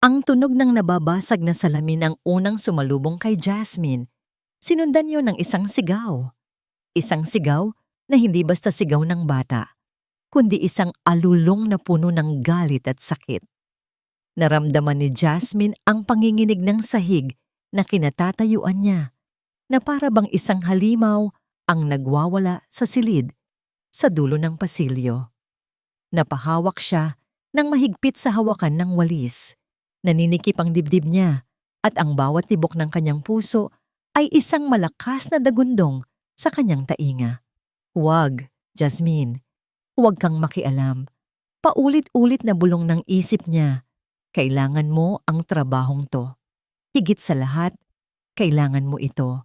Ang tunog ng nababasag na salamin ang unang sumalubong kay Jasmine. Sinundan yon ng isang sigaw. Isang sigaw na hindi basta sigaw ng bata, kundi isang alulong na puno ng galit at sakit. Naramdaman ni Jasmine ang panginginig ng sahig na kinatatayuan niya, na para bang isang halimaw ang nagwawala sa silid sa dulo ng pasilyo. Napahawak siya ng mahigpit sa hawakan ng walis. Naninikip ang dibdib niya at ang bawat tibok ng kanyang puso ay isang malakas na dagundong sa kanyang tainga. Huwag, Jasmine. Huwag kang makialam. Paulit-ulit na bulong ng isip niya. Kailangan mo ang trabahong to. Higit sa lahat, kailangan mo ito.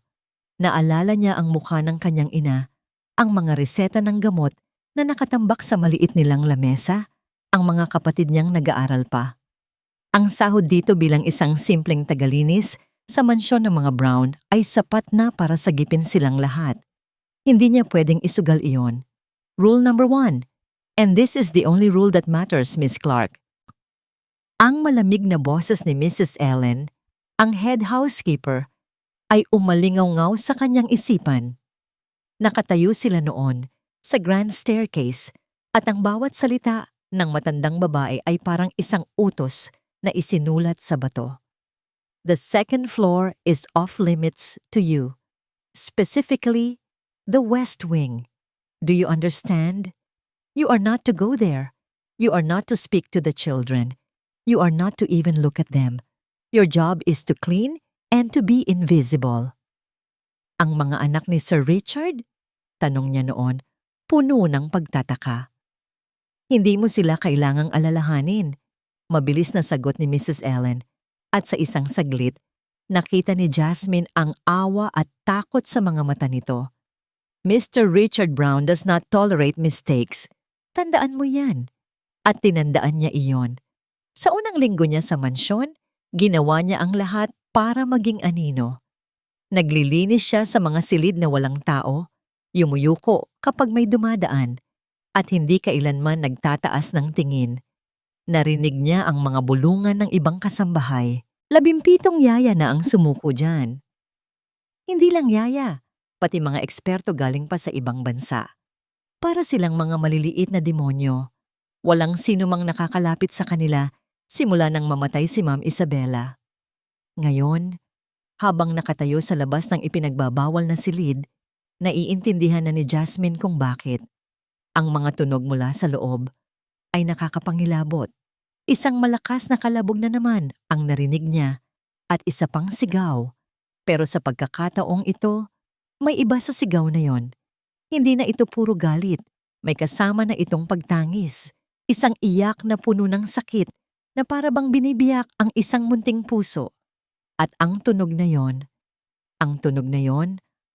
Naalala niya ang mukha ng kanyang ina, ang mga reseta ng gamot na nakatambak sa maliit nilang lamesa, ang mga kapatid niyang nag-aaral pa. Ang sahod dito bilang isang simpleng tagalinis sa mansyon ng mga Brown ay sapat na para sagipin silang lahat. Hindi niya pwedeng isugal iyon. Rule number 1. And this is the only rule that matters, Miss Clark. Ang malamig na boses ni Mrs. Ellen, ang head housekeeper, ay umalingaw-ngaw sa kanyang isipan. Nakatayo sila noon sa grand staircase at ang bawat salita ng matandang babae ay parang isang utos na isinulat sa bato. The second floor is off limits to you, specifically the West Wing. Do you understand? You are not to go there. You are not to speak to the children. You are not to even look at them. Your job is to clean and to be invisible. Ang mga anak ni Sir Richard? Tanong niya noon, puno ng pagtataka. Hindi mo sila kailangang alalahanin. Mabilis na sagot ni Mrs. Ellen at sa isang saglit, nakita ni Jasmine ang awa at takot sa mga mata nito. Mr. Richard Brown does not tolerate mistakes. Tandaan mo yan. At tinandaan niya iyon. Sa unang linggo niya sa mansyon, ginawa niya ang lahat para maging anino. Naglilinis siya sa mga silid na walang tao, yumuyuko kapag may dumadaan, at hindi kailanman nagtataas ng tingin. Narinig niya ang mga bulungan ng ibang kasambahay. 17 yaya na ang sumuko dyan. Hindi lang yaya, pati mga eksperto galing pa sa ibang bansa. Para silang mga maliliit na demonyo. Walang sino mang nakakalapit sa kanila simula nang mamatay si Ma'am Isabella. Ngayon, habang nakatayo sa labas ng ipinagbabawal na silid, naiintindihan na ni Jasmine kung bakit. Ang mga tunog mula sa loob ay nakakapangilabot. Isang malakas na kalabog na naman ang narinig niya at isa pang sigaw. Pero sa pagkakataong ito, may iba sa sigaw na yon. Hindi na ito puro galit, may kasama na itong pagtangis. Isang iyak na puno ng sakit na para bang binibiyak ang isang munting puso. At ang tunog na yon,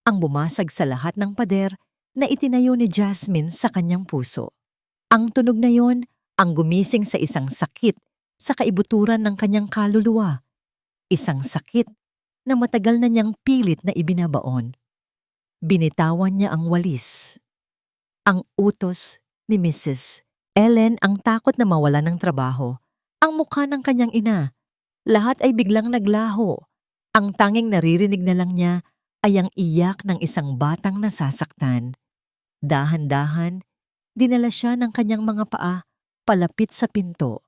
ang bumasag sa lahat ng pader na itinayo ni Jasmine sa kanyang puso. Ang tunog na yon ang gumising sa isang sakit sa kaibuturan ng kanyang kaluluwa. Isang sakit na matagal na niyang pilit na ibinabaon. Binitawan niya ang walis. Ang utos ni Mrs. Ellen ang takot na mawala ng trabaho. Ang mukha ng kanyang ina. Lahat ay biglang naglaho. Ang tanging naririnig na lang niya ay ang iyak ng isang batang nasasaktan. Dahan-dahan, dinala siya ng kanyang mga paa palapit sa pinto.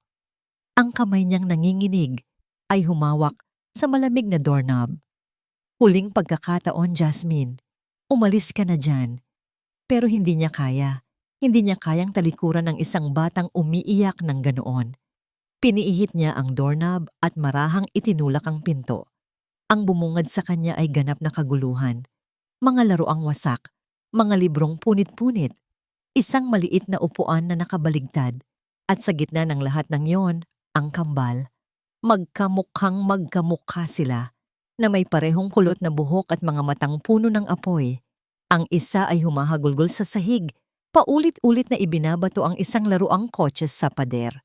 Ang kamay niyang nanginginig ay humawak sa malamig na doorknob. Huling pagkakataon, Jasmine. Umalis ka na dyan. Pero hindi niya kaya. Hindi niya kayang talikuran ng isang batang umiiyak ng ganoon. Piniihit niya ang doorknob at marahang itinulak ang pinto. Ang bumungad sa kanya ay ganap na kaguluhan. Mga laruang wasak, mga librong punit-punit, isang maliit na upuan na nakabaligtad, at sa gitna ng lahat ng yon, ang kambal. Magkamukhang magkamukha sila, na may parehong kulot na buhok at mga matang puno ng apoy. Ang isa ay humahagulgol sa sahig, paulit-ulit na ibinabato ang isang laruang kotses sa pader.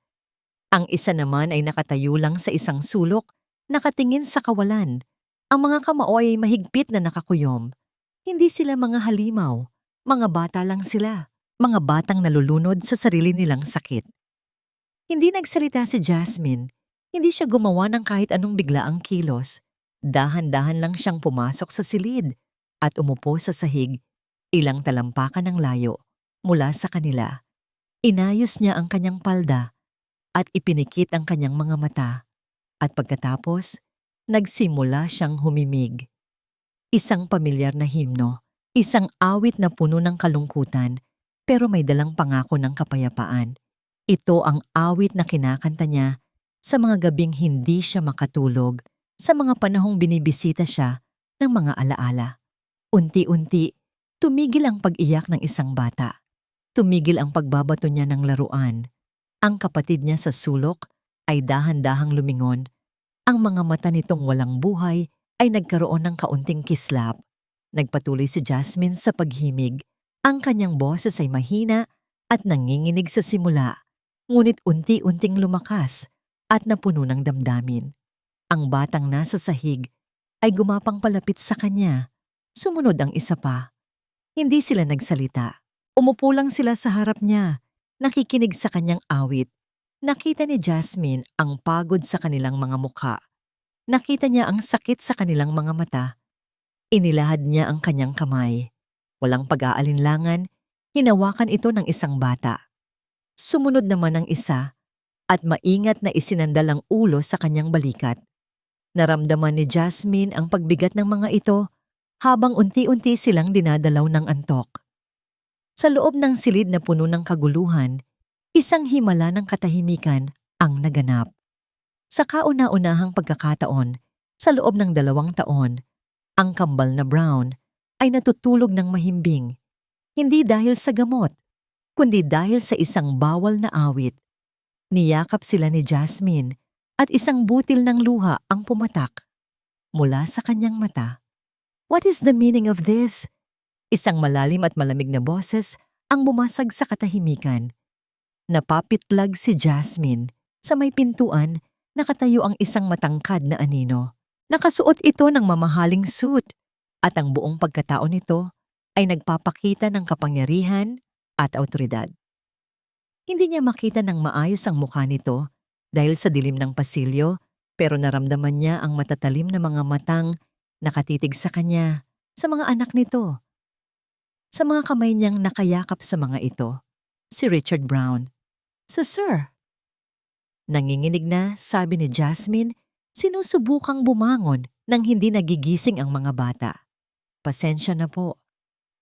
Ang isa naman ay nakatayo lang sa isang sulok, nakatingin sa kawalan. Ang mga kamao ay mahigpit na nakakuyom. Hindi sila mga halimaw, mga bata lang sila, mga batang nalulunod sa sarili nilang sakit. Hindi nagsalita si Jasmine, Hindi siya gumawa ng kahit anong biglaang kilos. Dahan-dahan lang siyang pumasok sa silid at umupo sa sahig, ilang talampakan ng layo mula sa kanila. Inayos niya ang kanyang palda at ipinikit ang kanyang mga mata. At pagkatapos, nagsimula siyang humimig. Isang pamilyar na himno, isang awit na puno ng kalungkutan pero may dalang pangako ng kapayapaan. Ito ang awit na kinakanta niya sa mga gabing hindi siya makatulog, sa mga panahong binibisita siya ng mga alaala. Unti-unti, tumigil ang pag-iyak ng isang bata. Tumigil ang pagbabato niya ng laruan. Ang kapatid niya sa sulok ay dahan-dahang lumingon. Ang mga mata nitong walang buhay ay nagkaroon ng kaunting kislap. Nagpatuloy si Jasmine sa paghimig. Ang kanyang boses ay mahina at nanginginig sa simula, ngunit unti-unting lumakas at napuno ng damdamin. Ang batang nasa sahig ay gumapang palapit sa kanya. Sumunod ang isa pa. Hindi sila nagsalita. Umupo lang sila sa harap niya, nakikinig sa kanyang awit. Nakita ni Jasmine ang pagod sa kanilang mga mukha. Nakita niya ang sakit sa kanilang mga mata. Inilahad niya ang kanyang kamay. Walang pag-aalinlangan, hinawakan ito ng isang bata. Sumunod naman ang isa at maingat na isinandal ang ulo sa kanyang balikat. Naramdaman ni Jasmine ang pagbigat ng mga ito habang unti-unti silang dinadalaw ng antok. Sa loob ng silid na puno ng kaguluhan, isang himala ng katahimikan ang naganap. Sa kauna-unahang pagkakataon, sa loob ng 2 taon, ang kambal na Brown ay natutulog ng mahimbing, hindi dahil sa gamot, kundi dahil sa isang bawal na awit. Niyakap sila ni Jasmine at isang butil ng luha ang pumatak mula sa kanyang mata. "What is the meaning of this?" Isang malalim at malamig na boses ang bumasag sa katahimikan. Napapitlag si Jasmine. Sa may pintuan, nakatayo ang isang matangkad na anino. Nakasuot ito ng mamahaling suit at ang buong pagkatao nito ay nagpapakita ng kapangyarihan at awtoridad. Hindi niya makita ng maayos ang mukha nito dahil sa dilim ng pasilyo, pero naramdaman niya ang matatalim na mga matang nakatitig sa kanya, sa mga anak nito. Sa mga kamay niyang nakayakap sa mga ito, si Richard Brown. Sir." Nanginginig na, sabi ni Jasmine, sinusubukang bumangon nang hindi nagigising ang mga bata. "Pasensya na po.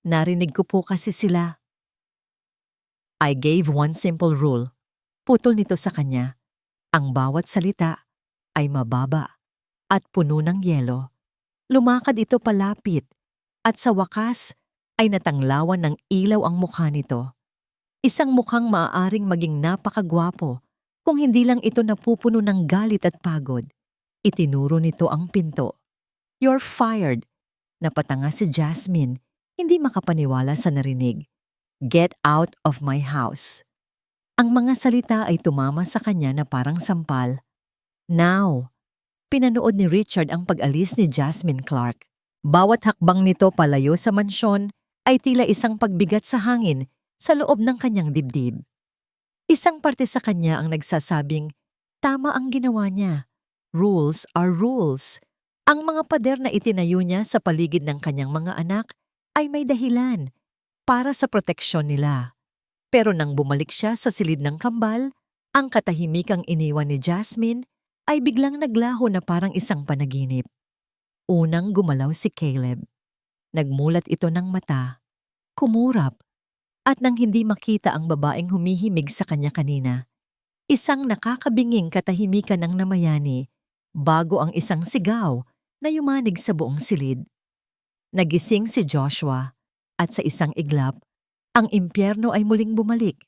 Narinig ko po kasi sila." "I gave one simple rule." Putol nito sa kanya. Ang bawat salita ay mababa at puno ng yelo. Lumakad ito palapit at sa wakas ay natanglawan ng ilaw ang mukha nito. Isang mukhang maaaring maging napakagwapo kung hindi lang ito napupuno ng galit at pagod. Itinuro nito ang pinto. "You're fired." Napatanga si Jasmine, hindi makapaniwala sa narinig. "Get out of my house." Ang mga salita ay tumama sa kanya na parang sampal. "Now." Pinanood ni Richard ang pag-alis ni Jasmine Clark. Bawat hakbang nito palayo sa mansyon ay tila isang pagbigat sa hangin sa loob ng kanyang dibdib. Isang parte sa kanya ang nagsasabing, tama ang ginawa niya. Rules are rules. Ang mga pader na itinayo niya sa paligid ng kanyang mga anak ay may dahilan para sa proteksyon nila. Pero nang bumalik siya sa silid ng kambal, ang katahimikang iniwan ni Jasmine ay biglang naglaho na parang isang panaginip. Unang gumalaw si Caleb. Nagmulat ito ng mata, kumurap, at nang hindi makita ang babaeng humihimig sa kanya kanina, isang nakakabinging katahimikan ang namayani bago ang isang sigaw na yumanig sa buong silid. Nagising si Joshua at sa isang iglap, ang impyerno ay muling bumalik.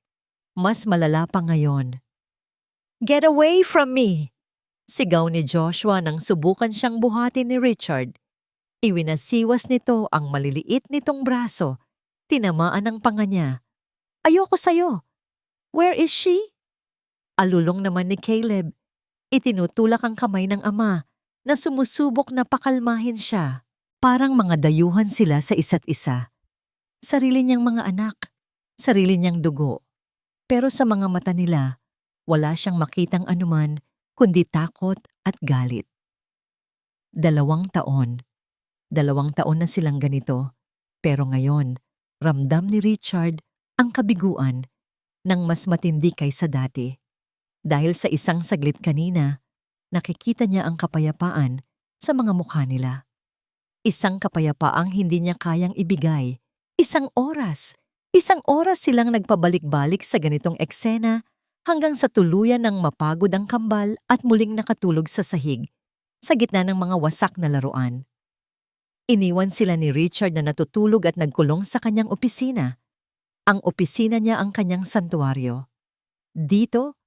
Mas malala pa ngayon. "Get away from me!" Sigaw ni Joshua nang subukan siyang buhatin ni Richard. Iwinasiwas nito ang maliliit nitong braso. Tinamaan ang panga niya. "Ayoko sa'yo." "Where is she?" Alulong naman ni Caleb. Itinutulak ang kamay ng ama na sumusubok na pakalmahin siya. Parang mga dayuhan sila sa isa't isa. Sarili niyang mga anak, sarili niyang dugo. Pero sa mga mata nila, wala siyang makitang anuman kundi takot at galit. 2 taon. 2 taon na silang ganito. Pero ngayon, ramdam ni Richard ang kabiguan ng mas matindi kaysa dati. Dahil sa isang saglit kanina, nakikita niya ang kapayapaan sa mga mukha nila. Isang kapayapaang hindi niya kayang ibigay. Isang oras. Isang oras silang nagpabalik-balik sa ganitong eksena hanggang sa tuluyan ng mapagod ang kambal at muling nakatulog sa sahig sa gitna ng mga wasak na laruan. Iniwan sila ni Richard na natutulog at nagkulong sa kanyang opisina. Ang opisina niya ang kanyang santuaryo. Dito,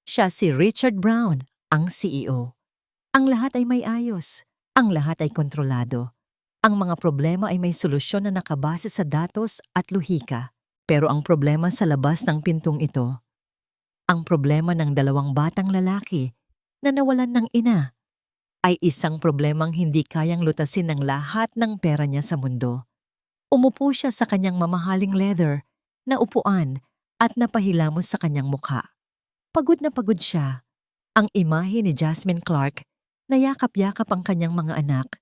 siya si Richard Brown, ang CEO. Ang lahat ay may ayos. Ang lahat ay kontrolado. Ang mga problema ay may solusyon na nakabase sa datos at lohika. Pero ang problema sa labas ng pintong ito, ang problema ng 2 batang lalaki na nawalan ng ina, ay isang problemang hindi kayang lutasin ng lahat ng pera niya sa mundo. Umupo siya sa kanyang mamahaling leather na upuan at napahilamos sa kanyang mukha. Pagod na pagod siya. Ang imahe ni Jasmine Clark na yakap-yakap ang kanyang mga anak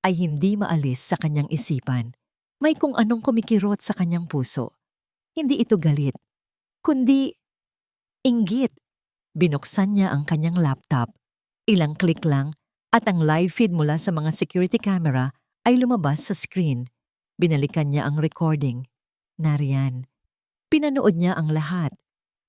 ay hindi maalis sa kanyang isipan. May kung anong kumikirot sa kanyang puso. Hindi ito galit, kundi inggit. Binuksan niya ang kanyang laptop. Ilang click lang at ang live feed mula sa mga security camera ay lumabas sa screen. Binalikan niya ang recording. Nariyan. Pinanood niya ang lahat.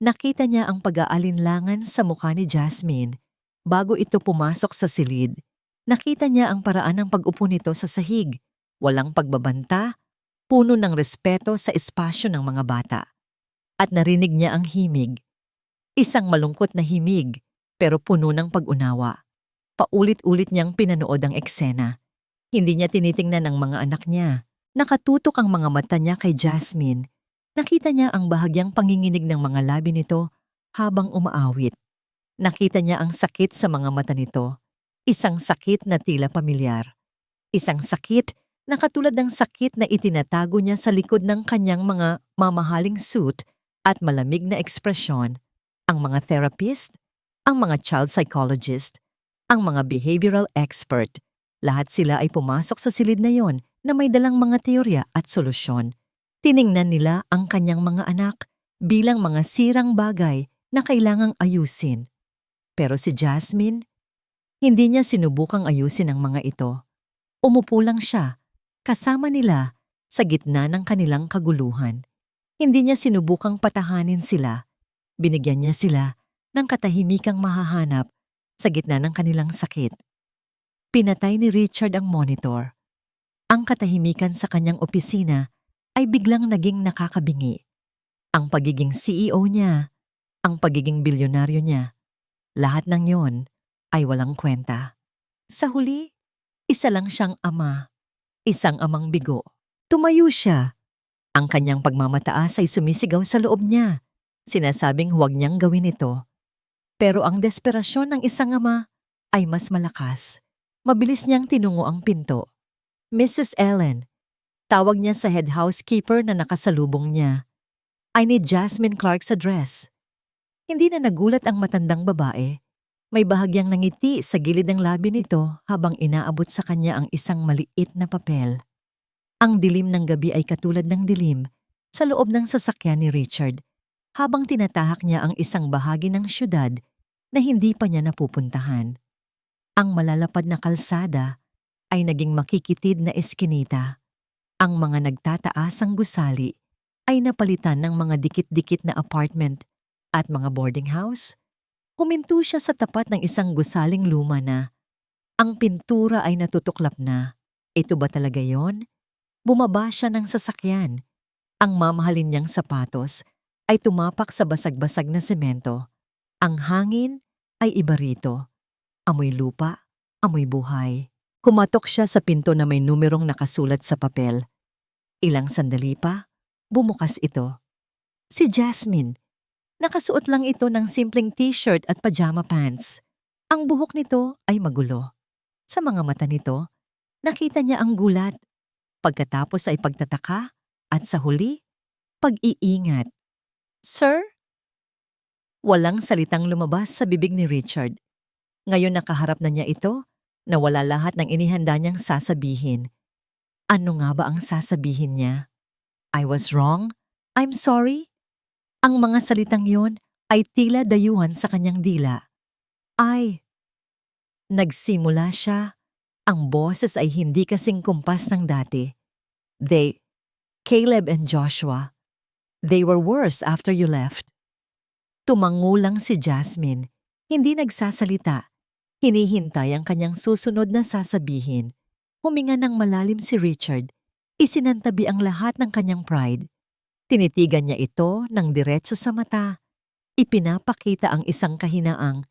Nakita niya ang pag-aalinlangan sa mukha ni Jasmine bago ito pumasok sa silid. Nakita niya ang paraan ng pag-upo nito sa sahig. Walang pagbabanta, puno ng respeto sa espasyo ng mga bata. At narinig niya ang himig. Isang malungkot na himig, pero puno ng pag-unawa. Paulit-ulit niyang pinanood ang eksena. Hindi niya tinitingnan ang mga anak niya. Nakatutok ang mga mata niya kay Jasmine. Nakita niya ang bahagyang panginginig ng mga labi nito habang umaawit. Nakita niya ang sakit sa mga mata nito. Isang sakit na tila pamilyar. Isang sakit na katulad ng sakit na itinatago niya sa likod ng kanyang mga mamahaling suit at malamig na ekspresyon. Ang mga therapist, ang mga child psychologist, ang mga behavioral expert, lahat sila ay pumasok sa silid na yon na may dalang mga teorya at solusyon. Tiningnan nila ang kanyang mga anak bilang mga sirang bagay na kailangang ayusin. Pero si Jasmine, hindi niya sinubukang ayusin ang mga ito. Umupo lang siya, kasama nila sa gitna ng kanilang kaguluhan. Hindi niya sinubukang patahanin sila. Binigyan niya sila ng katahimikang mahahanap sa gitna ng kanilang sakit. Pinatay ni Richard ang monitor. Ang katahimikan sa kanyang opisina ay biglang naging nakakabingi. Ang pagiging CEO niya, ang pagiging bilyonaryo niya, lahat ng yon ay walang kwenta. Sa huli, isa lang siyang ama, isang amang bigo. Tumayo siya. Ang kanyang pagmamataas ay sumisigaw sa loob niya. Sinasabing huwag niyang gawin ito. Pero ang desperasyon ng isang ama ay mas malakas. Mabilis niyang tinungo ang pinto. Mrs. Ellen, tawag niya sa head housekeeper na nakasalubong niya. I need Jasmine Clark's address. Hindi na nagulat ang matandang babae. May bahagyang nangiti sa gilid ng labi nito habang inaabot sa kanya ang isang maliit na papel. Ang dilim ng gabi ay katulad ng dilim sa loob ng sasakyan ni Richard habang tinatahak niya ang isang bahagi ng syudad na hindi pa niya napupuntahan. Ang malalapad na kalsada ay naging makikitid na eskinita. Ang mga nagtataasang gusali ay napalitan ng mga dikit-dikit na apartment at mga boarding house. Huminto siya sa tapat ng isang gusaling luma na ang pintura ay natutuklap na. Ito ba talaga yon? Bumaba siya ng sasakyan. Ang mamahalin niyang sapatos ay tumapak sa basag-basag na semento. Ang hangin ay iba rito. Amoy lupa, amoy buhay. Kumatok siya sa pinto na may numerong nakasulat sa papel. Ilang sandali pa, bumukas ito. Si Jasmine. Nakasuot lang ito ng simpleng t-shirt at pajama pants. Ang buhok nito ay magulo. Sa mga mata nito, nakita niya ang gulat. Pagkatapos ay pagtataka at sa huli, pag-iingat. Sir? Walang salitang lumabas sa bibig ni Richard. Ngayon nakaharap na niya ito, nawala lahat ng inihanda niyang sasabihin. Ano nga ba ang sasabihin niya? I was wrong? I'm sorry? Ang mga salitang yon ay tila dayuhan sa kanyang dila. Ay, nagsimula siya. Ang boses ay hindi kasing kumpas ng dati. Caleb and Joshua, they were worse after you left. Tumangulang si Jasmine, hindi nagsasalita. Hinihintay ang kanyang susunod na sasabihin. Huminga ng malalim si Richard. Isinantabi ang lahat ng kanyang pride. Tinitigan niya ito ng diretso sa mata. Ipinapakita ang isang kahinaang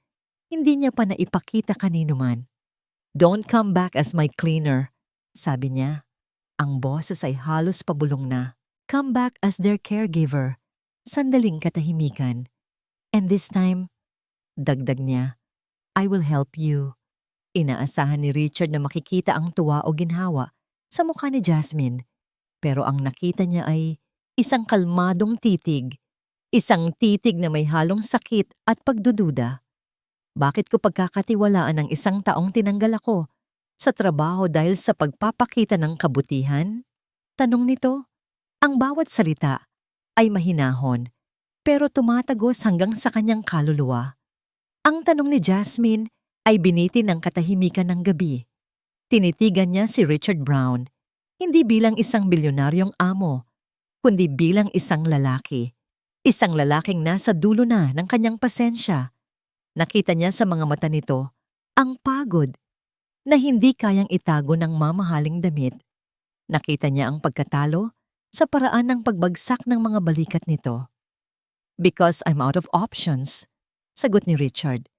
hindi niya pa naipakita kanino man. Don't come back as my cleaner, sabi niya. Ang boses ay halos pabulong na. Come back as their caregiver. Sandaling katahimikan. And this time, dagdag niya, I will help you. Inaasahan ni Richard na makikita ang tuwa o ginhawa sa mukha ni Jasmine. Pero ang nakita niya ay isang kalmadong titig. Isang titig na may halong sakit at pagdududa. Bakit ko pagkakatiwalaan ang isang taong tinanggal ako sa trabaho dahil sa pagpapakita ng kabutihan? Tanong nito. Ang bawat salita ay mahinahon pero tumatagos hanggang sa kanyang kaluluwa. Ang tanong ni Jasmine ay binitin ng katahimikan ng gabi. Tinitigan niya si Richard Brown, hindi bilang isang bilyonaryong amo, kundi bilang isang lalaki. Isang lalaking nasa dulo na ng kanyang pasensya. Nakita niya sa mga mata nito ang pagod na hindi kayang itago ng mamahaling damit. Nakita niya ang pagkatalo sa paraan ng pagbagsak ng mga balikat nito. Because I'm out of options, sagot ni Richard.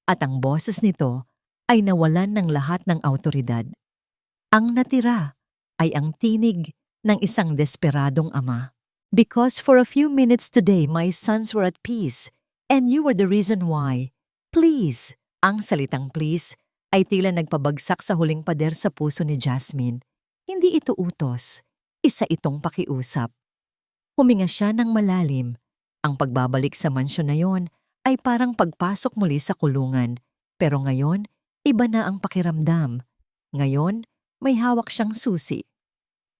At ang boses nito ay nawalan ng lahat ng awtoridad. Ang natira ay ang tinig ng isang desperadong ama. Because for a few minutes today my sons were at peace and you were the reason why. Please, ang salitang please ay tila nagpabagsak sa huling pader sa puso ni Jasmine. Hindi ito utos, isa itong pakiusap. Huminga siya ng malalim. Ang pagbabalik sa mansyon na yon ay parang pagpasok muli sa kulungan. Pero ngayon, iba na ang pakiramdam. Ngayon, may hawak siyang susi.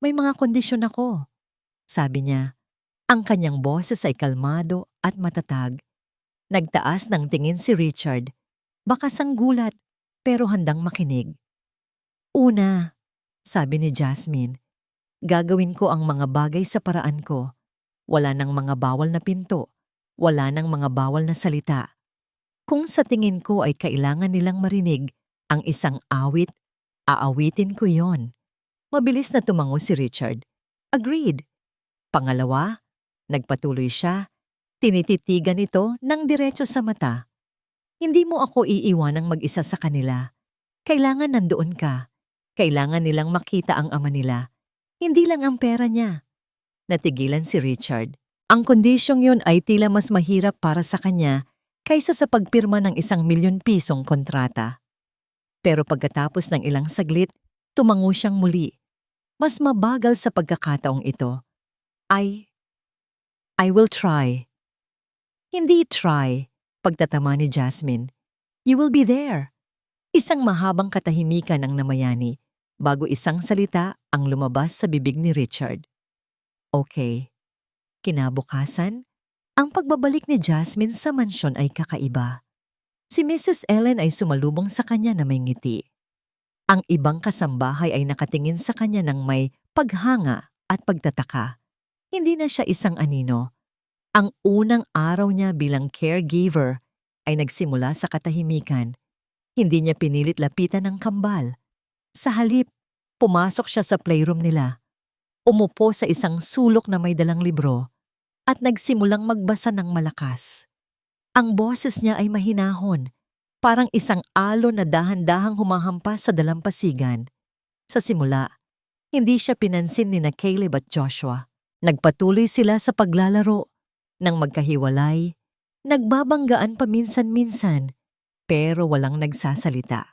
May mga kondisyon ako, sabi niya. Ang kanyang boses ay kalmado at matatag. Nagtaas ng tingin si Richard. Bakas ang gulat, pero handang makinig. Una, sabi ni Jasmine, gagawin ko ang mga bagay sa paraan ko. Wala nang mga bawal na pinto. Wala nang mga bawal na salita. Kung sa tingin ko ay kailangan nilang marinig ang isang awit, aawitin ko yon. Mabilis na tumango si Richard. Agreed. Pangalawa, nagpatuloy siya. Tinititigan ito ng diretso sa mata. Hindi mo ako iiwanang mag-isa sa kanila. Kailangan nandoon ka. Kailangan nilang makita ang ama nila. Hindi lang ang pera niya. Natigilan si Richard. Ang kondisyong yun ay tila mas mahirap para sa kanya kaysa sa pagpirma ng ₱1,000,000 kontrata. Pero pagkatapos ng ilang saglit, tumango siyang muli. Mas mabagal sa pagkakataong ito. I will try. Hindi try, pagtatama ni Jasmine. You will be there. Isang mahabang katahimikan ang namayani bago isang salita ang lumabas sa bibig ni Richard. Okay. Kinabukasan, ang pagbabalik ni Jasmine sa mansyon ay kakaiba. Si Mrs. Ellen ay sumalubong sa kanya na may ngiti. Ang ibang kasambahay ay nakatingin sa kanya ng may paghanga at pagtataka. Hindi na siya isang anino. Ang unang araw niya bilang caregiver ay nagsimula sa katahimikan. Hindi niya pinilit lapitan ng kambal. Sa halip, pumasok siya sa playroom nila. Umupo sa isang sulok na may dalang libro at nagsimulang magbasa ng malakas. Ang boses niya ay mahinahon, parang isang alon na dahan-dahang humahampas sa dalampasigan. Sa simula, hindi siya pinansin ni Caleb at Joshua. Nagpatuloy sila sa paglalaro. Nang magkahiwalay, nagbabanggaan paminsan-minsan, pero walang nagsasalita.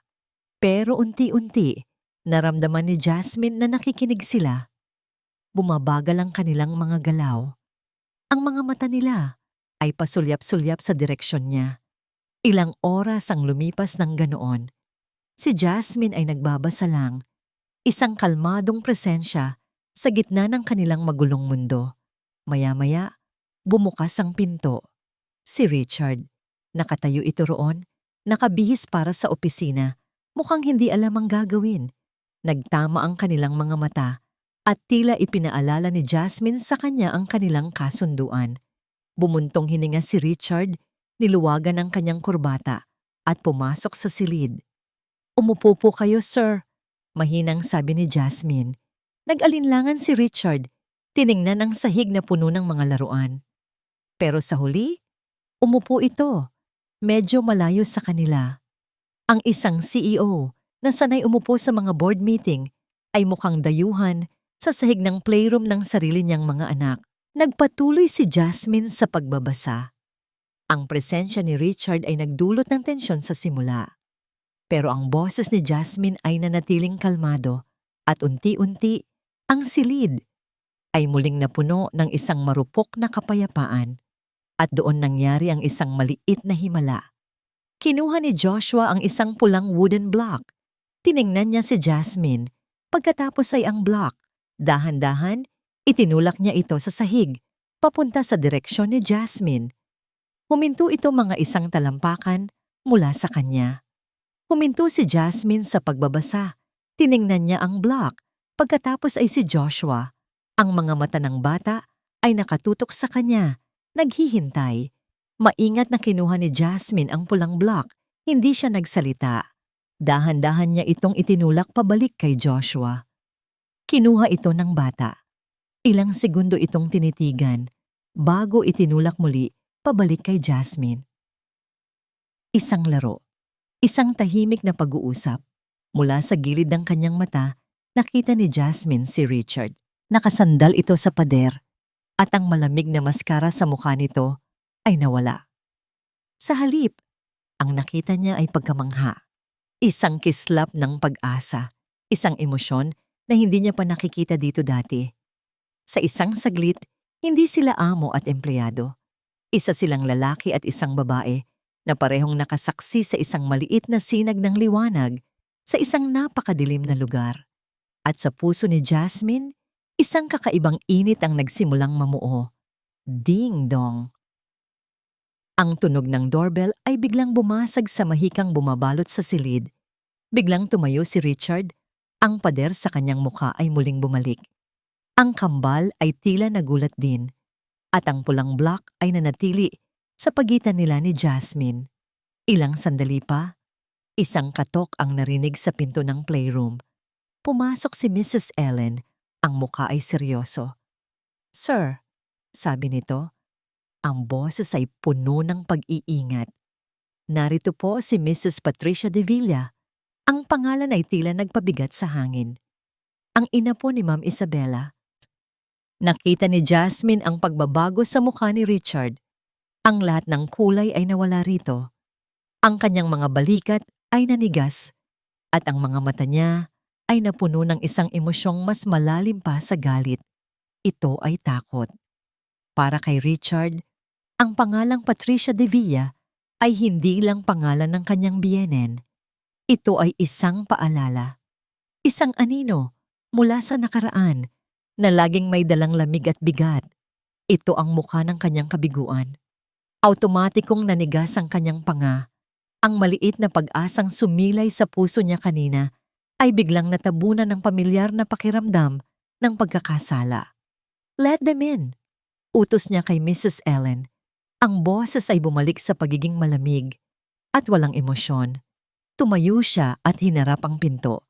Pero unti-unti, naramdaman ni Jasmine na nakikinig sila. Bumabagal ang kanilang mga galaw. Ang mga mata nila ay pasulyap-sulyap sa direksyon niya. Ilang oras ang lumipas ng ganoon. Si Jasmine ay nagbabasa lang, isang kalmadong presensya sa gitna ng kanilang magulong mundo. Maya-maya, bumukas ang pinto. Si Richard. Nakatayo ito roon, nakabihis para sa opisina, mukhang hindi alam ang gagawin. Nagtama ang kanilang mga mata at tila ipinaalala ni Jasmine sa kanya ang kanilang kasunduan. Bumuntong hininga si Richard, niluwagan ang kanyang kurbata at pumasok sa silid. "Umupo po kayo, sir," mahinang sabi ni Jasmine. Nag-alinlangan si Richard, tiningnan ang sahig na puno ng mga laruan. Pero sa huli, umupo ito, medyo malayo sa kanila. Ang isang CEO na sanay umupo sa mga board meeting ay mukhang dayuhan sa sahig ng playroom ng sarili niyang mga anak. Nagpatuloy si Jasmine sa pagbabasa. Ang presensya ni Richard ay nagdulot ng tensyon sa simula. Pero ang boses ni Jasmine ay nanatiling kalmado at unti-unti ang silid ay muling napuno ng isang marupok na kapayapaan at doon nangyari ang isang maliit na himala. Kinuha ni Joshua ang isang pulang wooden block. Tiningnan niya si Jasmine. Pagkatapos ay ang block, dahan-dahan, itinulak niya ito sa sahig, papunta sa direksyon ni Jasmine. Huminto ito mga isang talampakan mula sa kanya. Huminto si Jasmine sa pagbabasa. Tiningnan niya ang block. Pagkatapos ay si Joshua. Ang mga mata ng bata ay nakatutok sa kanya, naghihintay. Maingat na kinuha ni Jasmine ang pulang block. Hindi siya nagsalita. Dahan-dahan niya itong itinulak pabalik kay Joshua. Kinuha ito ng bata. Ilang segundo itong tinitigan bago itinulak muli pabalik kay Jasmine. Isang laro. Isang tahimik na pag-uusap. Mula sa gilid ng kanyang mata, nakita ni Jasmine si Richard. Nakasandal ito sa pader at ang malamig na maskara sa mukha nito ay nawala. Sa halip, ang nakita niya ay pagkamangha. Isang kislap ng pag-asa. Isang emosyon na hindi niya pa nakikita dito dati. Sa isang saglit, hindi sila amo at empleyado. Isa silang lalaki at isang babae na parehong nakasaksi sa isang maliit na sinag ng liwanag sa isang napakadilim na lugar. At sa puso ni Jasmine, isang kakaibang init ang nagsimulang mamuo. Ding-dong! Ang tunog ng doorbell ay biglang bumasag sa mahikang bumabalot sa silid. Biglang tumayo si Richard. Ang pader sa kanyang mukha ay muling bumalik. Ang kambal ay tila nagulat din. At ang pulang block ay nanatili sa pagitan nila ni Jasmine. Ilang sandali pa, isang katok ang narinig sa pinto ng playroom. Pumasok si Mrs. Ellen. Ang mukha ay seryoso. "Sir," sabi nito, ang boses ay puno ng pag-iingat. "Narito po si Mrs. Patricia de Villa." Ang pangalan ay tila nagpabigat sa hangin. Ang ina po ni Ma'am Isabella. Nakita ni Jasmine ang pagbabago sa mukha ni Richard. Ang lahat ng kulay ay nawala rito. Ang kanyang mga balikat ay nanigas at ang mga mata niya ay napuno ng isang emosyong mas malalim pa sa galit. Ito ay takot. Para kay Richard, ang pangalang Patricia de Villa ay hindi lang pangalan ng kanyang biyenen. Ito ay isang paalala. Isang anino mula sa nakaraan na laging may dalang lamig at bigat. Ito ang mukha ng kanyang kabiguan. Automatikong nanigas ang kanyang panga. Ang maliit na pag-asang sumilay sa puso niya kanina ay biglang natabunan ng pamilyar na pakiramdam ng pagkakasala. "Let them in," utos niya kay Mrs. Ellen. Ang boses ay bumalik sa pagiging malamig at walang emosyon. Tumayo siya at hinarap ang pinto,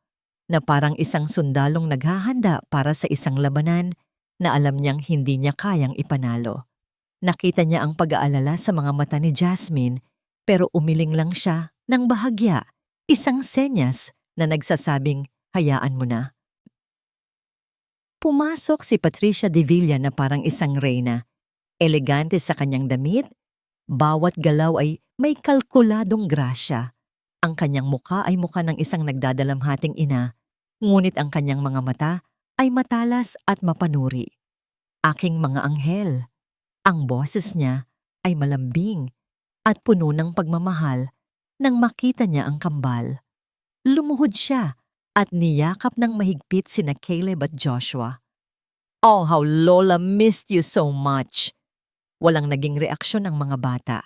na parang isang sundalong naghahanda para sa isang labanan na alam niyang hindi niya kayang ipanalo. Nakita niya ang pag-aalala sa mga mata ni Jasmine, pero umiling lang siya ng bahagya, isang senyas na nagsasabing, "Hayaan mo na." Pumasok si Patricia de Villa na parang isang reyna. Elegante sa kanyang damit, bawat galaw ay may kalkuladong grasya. Ang kanyang mukha ay mukha ng isang nagdadalamhating ina, ngunit ang kanyang mga mata ay matalas at mapanuri. "Aking mga anghel." Ang boses niya ay malambing at puno ng pagmamahal nang makita niya ang kambal. Lumuhod siya at niyakap ng mahigpit sina Caleb at Joshua. "Oh, how Lola missed you so much!" Walang naging reaksyon ng mga bata.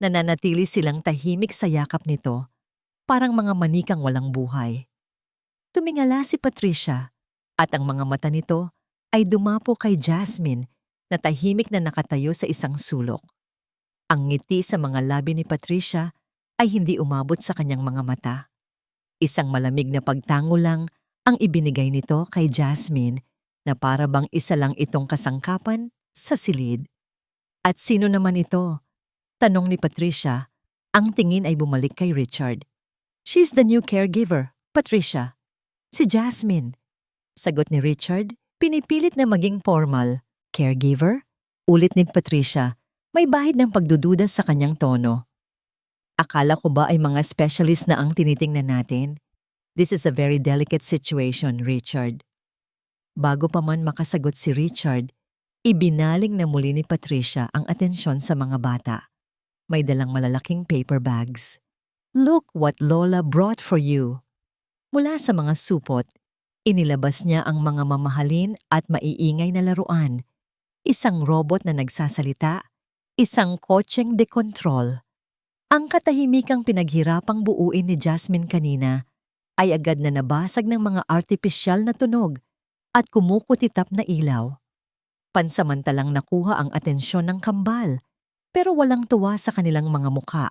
Nananatili silang tahimik sa yakap nito, parang mga manikang walang buhay. Tumingala si Patricia at ang mga mata nito ay dumapo kay Jasmine na tahimik na nakatayo sa isang sulok. Ang ngiti sa mga labi ni Patricia ay hindi umabot sa kanyang mga mata. Isang malamig na pagtango lang ang ibinigay nito kay Jasmine na para bang isa lang itong kasangkapan sa silid. "At sino naman ito?" tanong ni Patricia. Ang tingin ay bumalik kay Richard. "She's the new caregiver, Patricia." "Si Jasmine," sagot ni Richard, pinipilit na maging formal. "Caregiver?" ulit ni Patricia, may bahid ng pagdududa sa kanyang tono. "Akala ko ba ay mga specialist na ang tinitingnan natin? This is a very delicate situation, Richard." Bago pa man makasagot si Richard, ibinaling na muli ni Patricia ang atensyon sa mga bata. May dalang malalaking paper bags. "Look what Lola brought for you." Mula sa mga supot, inilabas niya ang mga mamahalin at maiingay na laruan. Isang robot na nagsasalita, isang kotseng de control. Ang katahimikang pinaghirapang buuin ni Jasmine kanina ay agad na nabasag ng mga artipisyal na tunog at kumukutitap na ilaw. Pansamantalang nakuha ang atensyon ng kambal, pero walang tuwa sa kanilang mga mukha.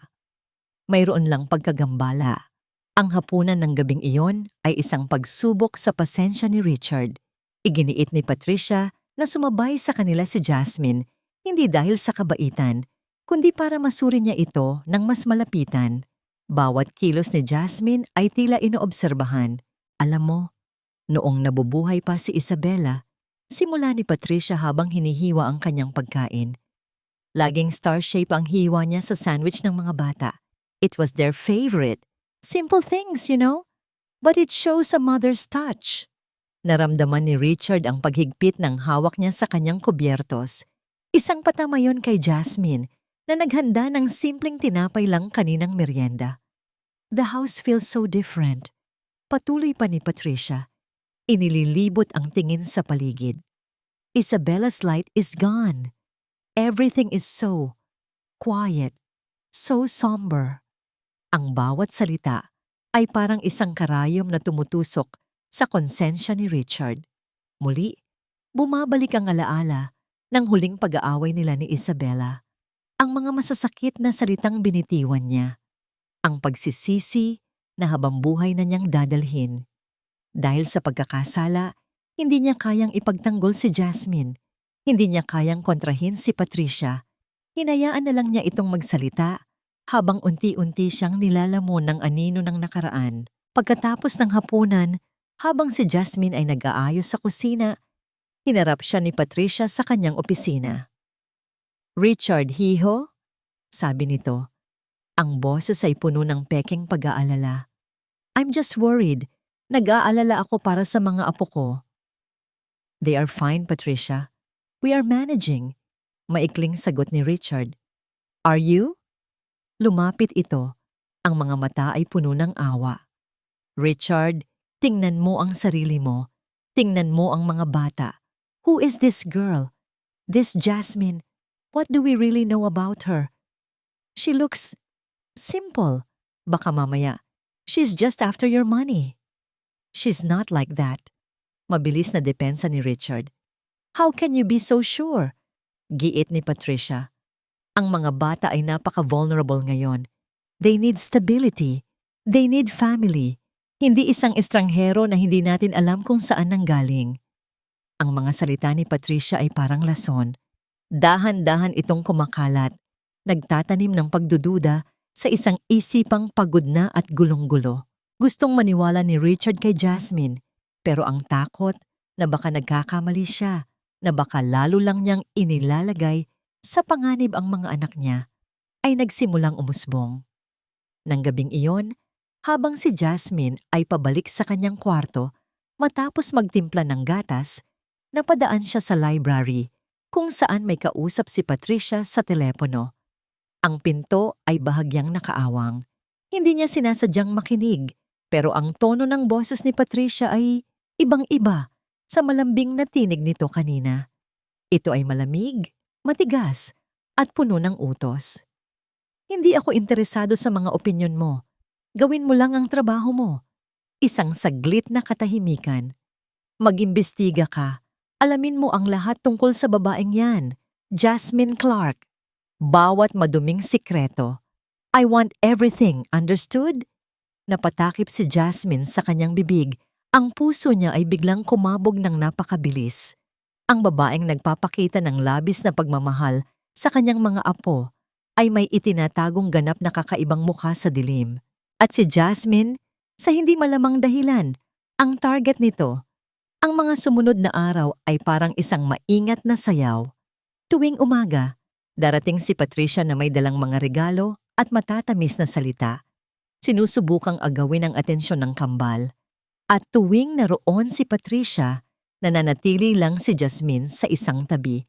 Mayroon lang pagkagambala. Ang hapunan ng gabing iyon ay isang pagsubok sa pasensya ni Richard. Iginiit ni Patricia na sumabay sa kanila si Jasmine, hindi dahil sa kabaitan, kundi para masuri niya ito ng mas malapitan. Bawat kilos ni Jasmine ay tila inoobserbahan. Alam mo, noong nabubuhay pa si Isabella, simula ni Patricia habang hinihiwa ang kanyang pagkain. Laging star-shape ang hiwa niya sa sandwich ng mga bata. It was their favorite. Simple things, you know? But it shows a mother's touch. Naramdaman ni Richard ang paghigpit ng hawak niya sa kanyang kubyertos. Isang patama yon kay Jasmine na naghanda ng simpleng tinapay lang kaninang merienda. "The house feels so different." Patuloy pa ni Patricia. Inililibot ang tingin sa paligid. "Isabella's light is gone. Everything is so quiet, so somber." Ang bawat salita ay parang isang karayom na tumutusok sa konsensya ni Richard. Muli, bumabalik ang alaala ng huling pag-aaway nila ni Isabella. Ang mga masasakit na salitang binitiwan niya. Ang pagsisisi na habang buhay na niyang dadalhin. Dahil sa pagkakasala, hindi niya kayang ipagtanggol si Jasmine. Hindi niya kayang kontrahin si Patricia. Hinayaan na lang niya itong magsalita habang unti-unti siyang nilalamon ng anino ng nakaraan. Pagkatapos ng hapunan, habang si Jasmine ay nag-aayos sa kusina, hinarap siya ni Patricia sa kanyang opisina. "Richard, hiho?" sabi nito. Ang boses ay puno ng pekeng pag-aalala. "I'm just worried. Nag-aalala ako para sa mga apo ko." "They are fine, Patricia. We are managing," maikling sagot ni Richard. "Are you?" Lumapit ito. Ang mga mata ay puno ng awa. "Richard, tingnan mo ang sarili mo. Tingnan mo ang mga bata. Who is this girl? This Jasmine? What do we really know about her? She looks simple. Baka mamaya, she's just after your money." "She's not like that." Mabilis na depensa ni Richard. "How can you be so sure?" Giit ni Patricia. Ang mga bata ay napaka-vulnerable ngayon. They need stability. They need family. Hindi isang estranghero na hindi natin alam kung saan nanggaling. Ang mga salita ni Patricia ay parang lason. Dahan-dahan itong kumakalat, nagtatanim ng pagdududa sa isang isipang pagod na at gulong-gulo. Gustong maniwala ni Richard kay Jasmine, pero ang takot na baka nagkakamali siya, na baka lalo lang niyang inilalagay sa panganib ang mga anak niya, ay nagsimulang umusbong. Nang gabing iyon, habang si Jasmine ay pabalik sa kanyang kwarto matapos magtimpla ng gatas, napadaan siya sa library kung saan may kausap si Patricia sa telepono. Ang pinto ay bahagyang nakaawang. Hindi niya sinasadyang makinig, pero ang tono ng boses ni Patricia ay ibang-iba sa malambing na tinig nito kanina. Ito ay malamig, matigas, at puno ng utos. Hindi ako interesado sa mga opinyon mo. Gawin mo lang ang trabaho mo. Isang saglit na katahimikan. Mag-imbestiga ka. Alamin mo ang lahat tungkol sa babaeng yan, Jasmine Clark. Bawat maduming sikreto. I want everything, understood? Napatakip si Jasmine sa kanyang bibig. Ang puso niya ay biglang kumabog ng napakabilis. Ang babaeng nagpapakita ng labis na pagmamahal sa kanyang mga apo ay may itinatagong ganap na kakaibang mukha sa dilim. At si Jasmine, sa hindi malamang dahilan, ang target nito. Ang mga sumunod na araw ay parang isang maingat na sayaw. Tuwing umaga, darating si Patricia na may dalang mga regalo at matatamis na salita. Sinusubukang agawin ang atensyon ng kambal. At tuwing naroon si Patricia, nananatili lang si Jasmine sa isang tabi.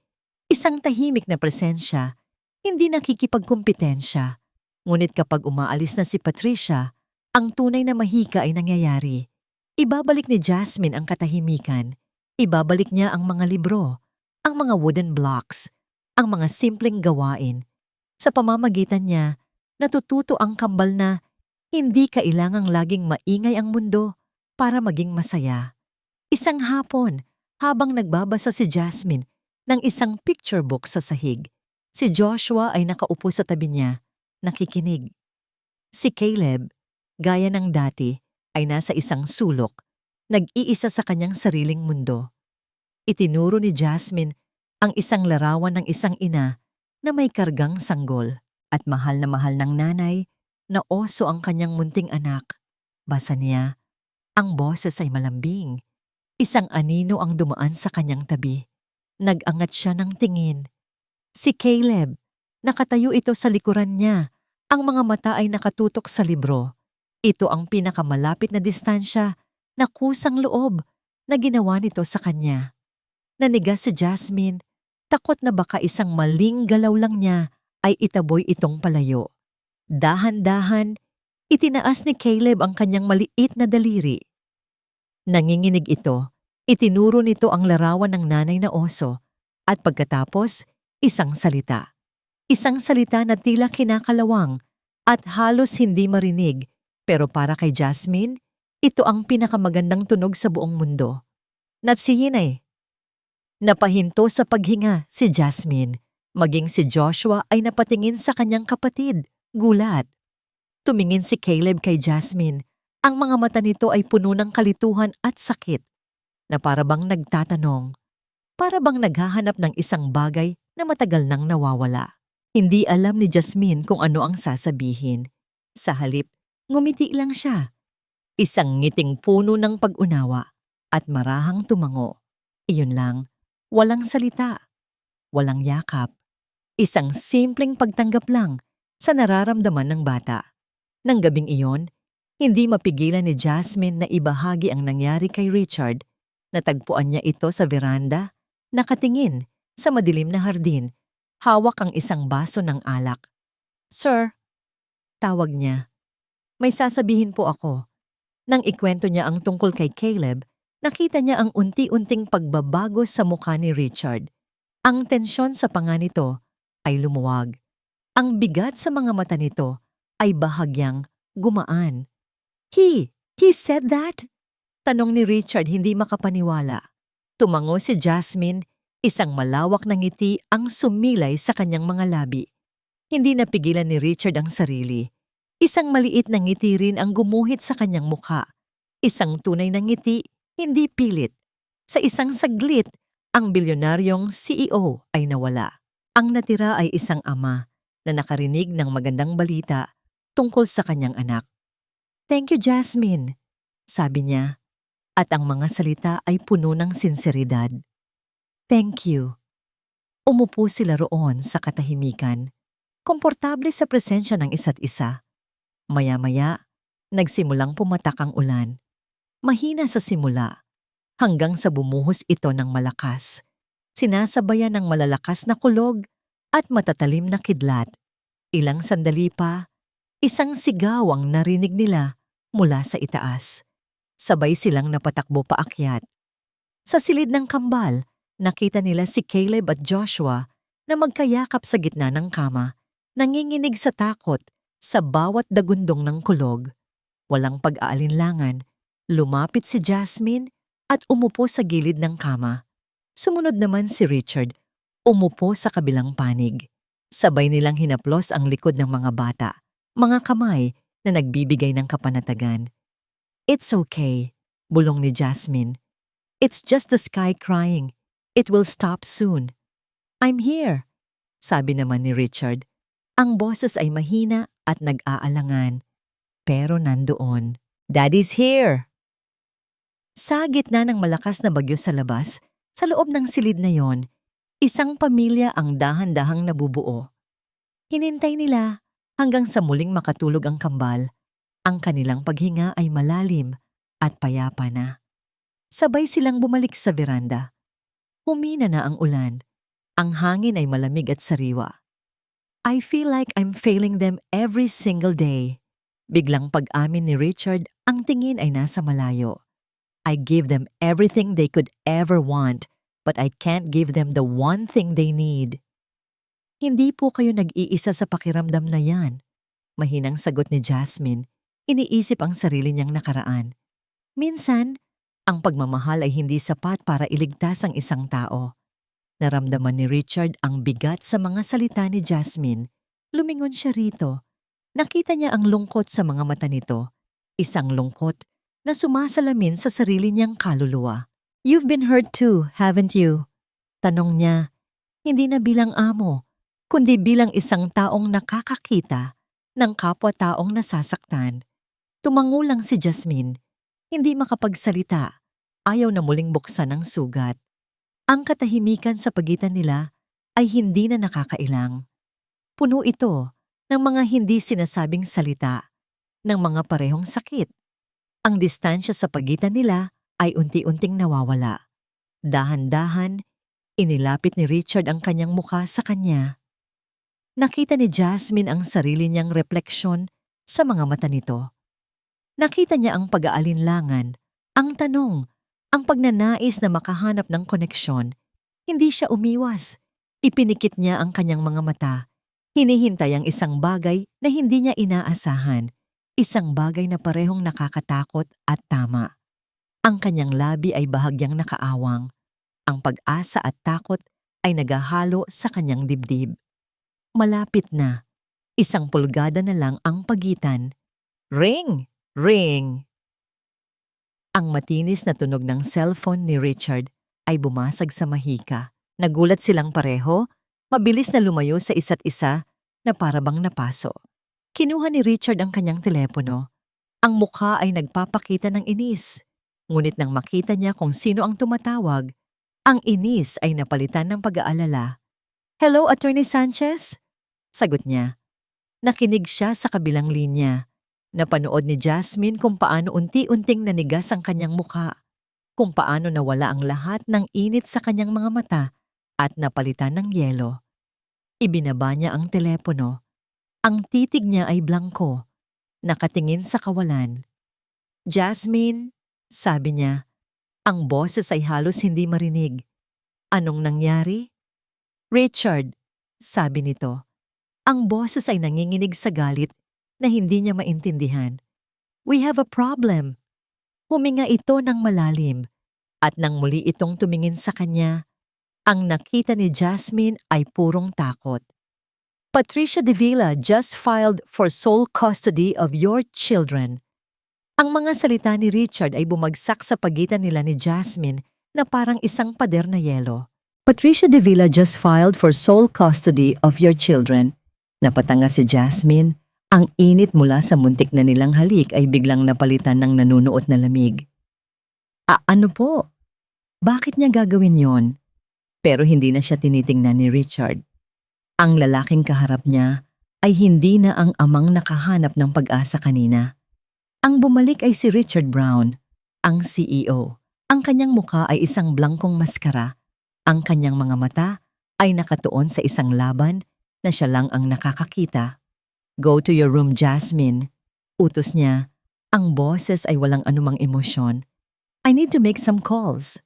Isang tahimik na presensya, hindi nakikipagkumpetensya. Ngunit kapag umaalis na si Patricia, ang tunay na mahika ay nangyayari. Ibabalik ni Jasmine ang katahimikan. Ibabalik niya ang mga libro, ang mga wooden blocks, ang mga simpleng gawain. Sa pamamagitan niya, natututo ang kambal na hindi kailangang laging maingay ang mundo para maging masaya. Isang hapon, habang nagbabasa si Jasmine ng isang picture book sa sahig, si Joshua ay nakaupo sa tabi niya, nakikinig. Si Caleb, gaya ng dati, ay nasa isang sulok, nag-iisa sa kanyang sariling mundo. Itinuro ni Jasmine ang isang larawan ng isang ina na may kargang sanggol at mahal ng nanay na oso ang kanyang munting anak. Basa niya, ang boses ay malambing. Isang anino ang dumaan sa kanyang tabi. Nag-angat siya ng tingin. Si Caleb, nakatayo ito sa likuran niya. Ang mga mata ay nakatutok sa libro. Ito ang pinakamalapit na distansya na kusang loob na ginawa nito sa kanya. Nanigas si Jasmine, takot na baka isang maling galaw lang niya ay itaboy itong palayo. Dahan-dahan, itinaas ni Caleb ang kanyang maliit na daliri. Nanginginig ito, itinuro nito ang larawan ng nanay na oso at pagkatapos, isang salita. Isang salita na tila kinakalawang at halos hindi marinig, pero para kay Jasmine, ito ang pinakamagandang tunog sa buong mundo. Natsihinay. Napahinto sa paghinga si Jasmine, maging si Joshua ay napatingin sa kanyang kapatid, gulat. Tumingin si Caleb kay Jasmine. Ang mga mata nito ay puno ng kalituhan at sakit, na parabang nagtatanong, parabang naghahanap ng isang bagay na matagal nang nawawala. Hindi alam ni Jasmine kung ano ang sasabihin. Sa halip, ngumiti lang siya. Isang ngiting puno ng pag-unawa at marahang tumango. Iyon lang, walang salita, walang yakap. Isang simpleng pagtanggap lang sa nararamdaman ng bata. Nang gabing iyon, hindi mapigilan ni Jasmine na ibahagi ang nangyari kay Richard. Natagpuan niya ito sa veranda, nakatingin sa madilim na hardin, hawak ang isang baso ng alak. "Sir," tawag niya, "may sasabihin po ako." Nang ikwento niya ang tungkol kay Caleb, nakita niya ang unti-unting pagbabago sa mukha ni Richard. Ang tensyon sa panga nito ay lumuwag. Ang bigat sa mga mata nito ay bahagyang gumaan. He said that? Tanong ni Richard hindi makapaniwala. Tumango si Jasmine, isang malawak na ngiti ang sumilay sa kanyang mga labi. Hindi napigilan ni Richard ang sarili. Isang maliit na ngiti rin ang gumuhit sa kanyang mukha. Isang tunay na ngiti, hindi pilit. Sa isang saglit, ang bilyonaryong CEO ay nawala. Ang natira ay isang ama na nakarinig ng magandang balita tungkol sa kanyang anak. "Thank you, Jasmine," sabi niya, at ang mga salita ay puno ng sinseridad. "Thank you." Umupo sila roon sa katahimikan, komportable sa presensya ng isa't isa. Maya-maya, nagsimulang pumatak ang ulan. Mahina sa simula, hanggang sa bumuhos ito ng malakas. Sinasabayan ng malalakas na kulog at matatalim na kidlat. Ilang sandali pa, isang sigaw ang narinig nila mula sa itaas. Sabay silang napatakbo paakyat. Sa silid ng kambal, nakita nila si Caleb at Joshua na magkayakap sa gitna ng kama, nanginginig sa takot sa bawat dagundong ng kulog. Walang pag-aalinlangan, lumapit si Jasmine at umupo sa gilid ng kama. Sumunod naman si Richard, umupo sa kabilang panig. Sabay nilang hinaplos ang likod ng mga bata, mga kamay na nagbibigay ng kapanatagan. "It's okay," bulong ni Jasmine. "It's just the sky crying. It will stop soon." "I'm here," sabi naman ni Richard. Ang boses ay mahina at nag-aalangan. Pero nandoon, "Daddy's here!" Sa gitna ng malakas na bagyo sa labas, sa loob ng silid na yon, isang pamilya ang dahan-dahang nabubuo. Hinintay nila hanggang sa muling makatulog ang kambal. Ang kanilang paghinga ay malalim at payapa na. Sabay silang bumalik sa veranda. Humina na ang ulan. Ang hangin ay malamig at sariwa. "I feel like I'm failing them every single day." Biglang pag-amin ni Richard, ang tingin ay nasa malayo. "I give them everything they could ever want, but I can't give them the one thing they need." "Hindi po kayo nag-iisa sa pakiramdam na yan," mahinang sagot ni Jasmine. Iniisip ang sarili niyang nakaraan. Minsan, ang pagmamahal ay hindi sapat para iligtas ang isang tao. Naramdaman ni Richard ang bigat sa mga salita ni Jasmine. Lumingon siya rito. Nakita niya ang lungkot sa mga mata nito. Isang lungkot na sumasalamin sa sarili niyang kaluluwa. "You've been hurt too, haven't you?" Tanong niya, hindi na bilang amo, kundi bilang isang taong nakakakita ng kapwa-taong nasasaktan. Tumango lang si Jasmine, hindi makapagsalita, ayaw na muling buksan ang sugat. Ang katahimikan sa pagitan nila ay hindi na nakakailang. Puno ito ng mga hindi sinasabing salita, ng mga parehong sakit. Ang distansya sa pagitan nila ay unti-unting nawawala. Dahan-dahan, inilapit ni Richard ang kanyang mukha sa kanya. Nakita ni Jasmine ang sarili niyang refleksyon sa mga mata nito. Nakita niya ang pag-aalinlangan, ang tanong, ang pagnanais na makahanap ng koneksyon. Hindi siya umiwas. Ipinikit niya ang kanyang mga mata. Hinihintay ang isang bagay na hindi niya inaasahan. Isang bagay na parehong nakakatakot at tama. Ang kanyang labi ay bahagyang nakaawang. Ang pag-asa at takot ay naghahalo sa kanyang dibdib. Malapit na. Isang pulgada na lang ang pagitan. Ring! Ring! Ang matinis na tunog ng cellphone ni Richard ay bumasag sa mahika. Nagulat silang pareho, mabilis na lumayo sa isa't isa na parabang napaso. Kinuha ni Richard ang kanyang telepono. Ang mukha ay nagpapakita ng inis. Ngunit nang makita niya kung sino ang tumatawag, ang inis ay napalitan ng pag-aalala. "Hello, Attorney Sanchez?" Sagot niya. Nakinig siya sa kabilang linya. Napanood ni Jasmine kung paano unti-unting nanigas ang kanyang mukha, kung paano nawala ang lahat ng init sa kanyang mga mata at napalitan ng yelo. Ibinaba niya ang telepono. Ang titig niya ay blangko, nakatingin sa kawalan. "Jasmine," sabi niya. Ang boses ay halos hindi marinig. "Anong nangyari?" "Richard," sabi nito. Ang boses ay nanginginig sa galit na hindi niya maintindihan. "We have a problem." Huminga ito ng malalim at nang muli itong tumingin sa kanya, ang nakita ni Jasmine ay purong takot. "Patricia Davila just filed for sole custody of your children." Ang mga salita ni Richard ay bumagsak sa pagitan nila ni Jasmine na parang isang pader na yelo. "Patricia Davila just filed for sole custody of your children." Napatanga si Jasmine. Ang init mula sa muntik na nilang halik ay biglang napalitan ng nanunuot na lamig. Ano po? Bakit niya gagawin yon? Pero hindi na siya tinitingnan ni Richard. Ang lalaking kaharap niya ay hindi na ang amang nakahanap ng pag-asa kanina. Ang bumalik ay si Richard Brown, ang CEO. Ang kanyang mukha ay isang blangkong maskara. Ang kanyang mga mata ay nakatuon sa isang laban na siya lang ang nakakakita. Go to your room, Jasmine. Utos niya. Ang boses ay walang anumang emosyon. I need to make some calls.